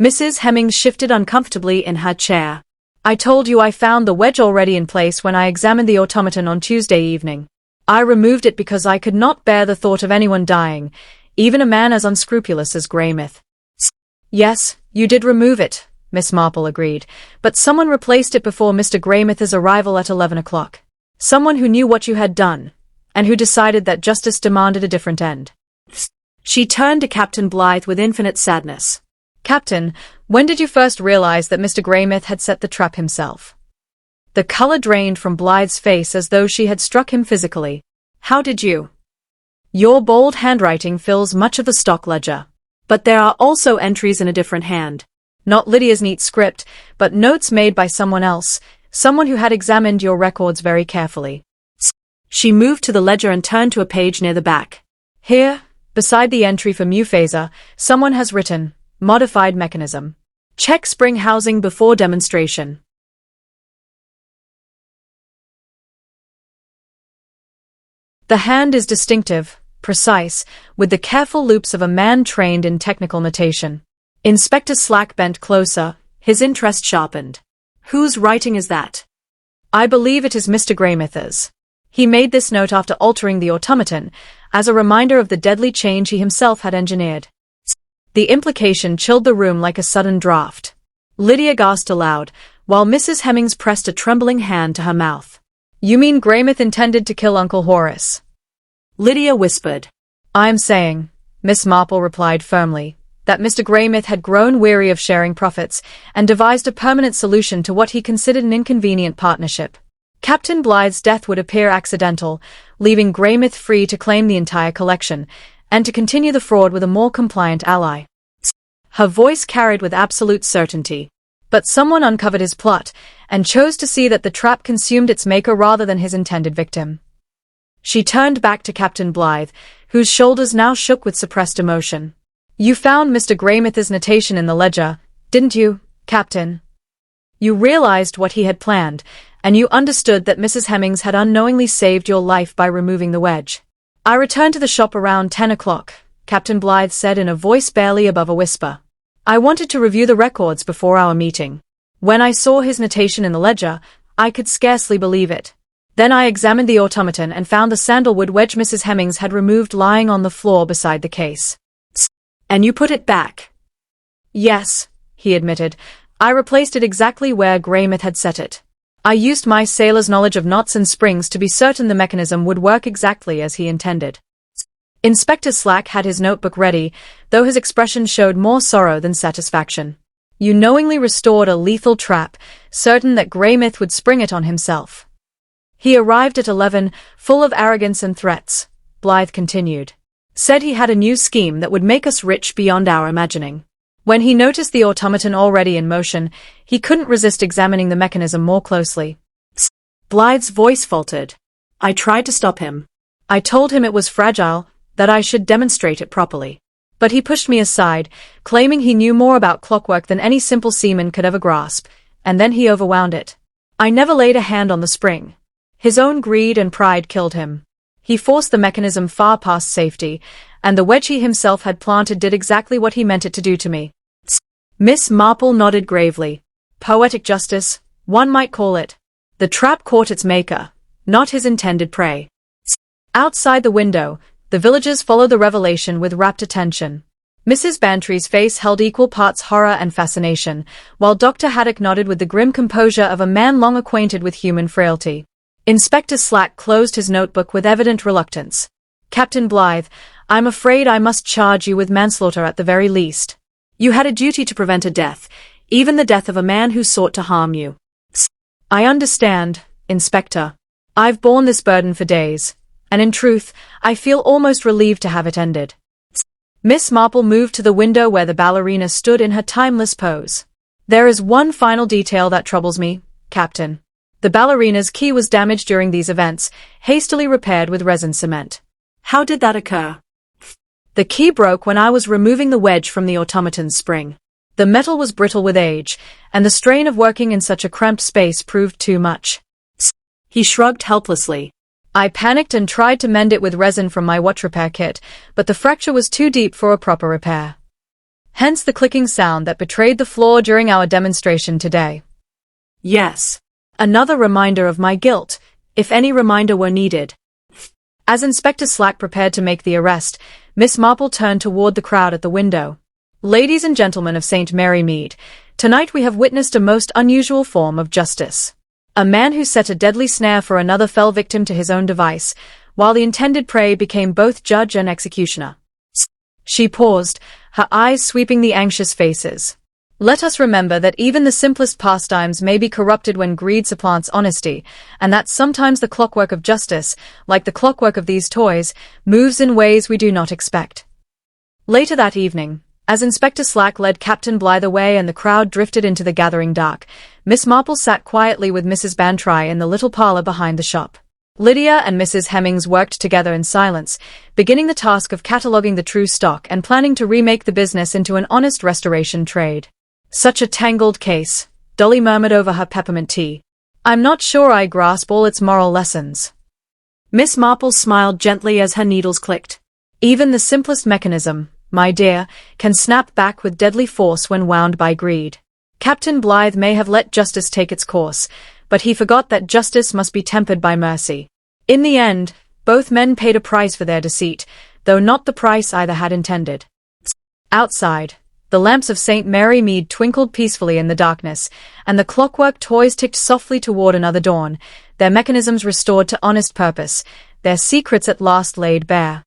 Mrs. Hemings shifted uncomfortably in her chair. I told you I found the wedge already in place when I examined the automaton on Tuesday evening. I removed it because I could not bear the thought of anyone dying, even a man as unscrupulous as Greymouth. Yes, you did remove it, Miss Marple agreed, but someone replaced it before Mr. Greymouth's arrival at 11 o'clock. Someone who knew what you had done, and who decided that justice demanded a different end. She turned to Captain Blythe with infinite sadness. Captain, when did you first realize that Mr. Greymouth had set the trap himself? The color drained from Blythe's face as though she had struck him physically. How did you? Your bold handwriting fills much of the stock ledger. But there are also entries in a different hand. Not Lydia's neat script, but notes made by someone else, someone who had examined your records very carefully. She moved to the ledger and turned to a page near the back. Here, beside the entry for Muphaser, someone has written, Modified mechanism. Check spring housing before demonstration. The hand is distinctive, precise, with the careful loops of a man trained in technical notation. Inspector Slack bent closer, his interest sharpened. Whose writing is that? I believe it is Mr. Greymouth's. He made this note after altering the automaton, as a reminder of the deadly change he himself had engineered. The implication chilled the room like a sudden draught. Lydia gasped aloud, while Mrs. Hemings pressed a trembling hand to her mouth. You mean Greymouth intended to kill Uncle Horace? Lydia whispered. I am saying, Miss Marple replied firmly, that Mr. Greymouth had grown weary of sharing profits and devised a permanent solution to what he considered an inconvenient partnership. Captain Blythe's death would appear accidental, leaving Greymouth free to claim the entire collection, and to continue the fraud with a more compliant ally. Her voice carried with absolute certainty. But someone uncovered his plot, and chose to see that the trap consumed its maker rather than his intended victim. She turned back to Captain Blythe, whose shoulders now shook with suppressed emotion. You found Mr. Greymouth's notation in the ledger, didn't you, Captain? You realized what he had planned, and you understood that Mrs. Hemings had unknowingly saved your life by removing the wedge. I returned to the shop around 10 o'clock, Captain Blythe said in a voice barely above a whisper. I wanted to review the records before our meeting. When I saw his notation in the ledger, I could scarcely believe it. Then I examined the automaton and found the sandalwood wedge Mrs. Hemings had removed lying on the floor beside the case. And you put it back? Yes, he admitted. I replaced it exactly where Greymouth had set it. I used my sailor's knowledge of knots and springs to be certain the mechanism would work exactly as he intended. Inspector Slack had his notebook ready, though his expression showed more sorrow than satisfaction. You knowingly restored a lethal trap, certain that Greymouth would spring it on himself. He arrived at 11, full of arrogance and threats, Blythe continued. Said he had a new scheme that would make us rich beyond our imagining. When he noticed the automaton already in motion, he couldn't resist examining the mechanism more closely. Blythe's voice faltered. I tried to stop him. I told him it was fragile, that I should demonstrate it properly. But he pushed me aside, claiming he knew more about clockwork than any simple seaman could ever grasp, and then he overwound it. I never laid a hand on the spring. His own greed and pride killed him. He forced the mechanism far past safety, and the wedge he himself had planted did exactly what he meant it to do to me. Miss Marple nodded gravely. Poetic justice, one might call it. The trap caught its maker, not his intended prey. Outside the window, the villagers followed the revelation with rapt attention. Mrs. Bantry's face held equal parts horror and fascination, while Dr. Haddock nodded with the grim composure of a man long acquainted with human frailty. Inspector Slack closed his notebook with evident reluctance. Captain Blythe, I'm afraid I must charge you with manslaughter at the very least. You had a duty to prevent a death, even the death of a man who sought to harm you. I understand, Inspector. I've borne this burden for days, and in truth, I feel almost relieved to have it ended. Miss Marple moved to the window where the ballerina stood in her timeless pose. There is one final detail that troubles me, Captain. The ballerina's key was damaged during these events, hastily repaired with resin cement. How did that occur? The key broke when I was removing the wedge from the automaton's spring. The metal was brittle with age, and the strain of working in such a cramped space proved too much. He shrugged helplessly. I panicked and tried to mend it with resin from my watch repair kit, but the fracture was too deep for a proper repair. Hence the clicking sound that betrayed the flaw during our demonstration today. Yes. Another reminder of my guilt, if any reminder were needed. As Inspector Slack prepared to make the arrest, Miss Marple turned toward the crowd at the window. Ladies and gentlemen of St. Mary Mead, tonight we have witnessed a most unusual form of justice. A man who set a deadly snare for another fell victim to his own device, while the intended prey became both judge and executioner. She paused, her eyes sweeping the anxious faces. Let us remember that even the simplest pastimes may be corrupted when greed supplants honesty, and that sometimes the clockwork of justice, like the clockwork of these toys, moves in ways we do not expect. Later that evening, as Inspector Slack led Captain Blythe away and the crowd drifted into the gathering dark, Miss Marple sat quietly with Mrs. Bantry in the little parlor behind the shop. Lydia and Mrs. Hemmings worked together in silence, beginning the task of cataloguing the true stock and planning to remake the business into an honest restoration trade. Such a tangled case, Dolly murmured over her peppermint tea. I'm not sure I grasp all its moral lessons. Miss Marple smiled gently as her needles clicked. Even the simplest mechanism, my dear, can snap back with deadly force when wound by greed. Captain Blythe may have let justice take its course, but he forgot that justice must be tempered by mercy. In the end, both men paid a price for their deceit, though not the price either had intended. Outside, the lamps of St. Mary Mead twinkled peacefully in the darkness, and the clockwork toys ticked softly toward another dawn, their mechanisms restored to honest purpose, their secrets at last laid bare.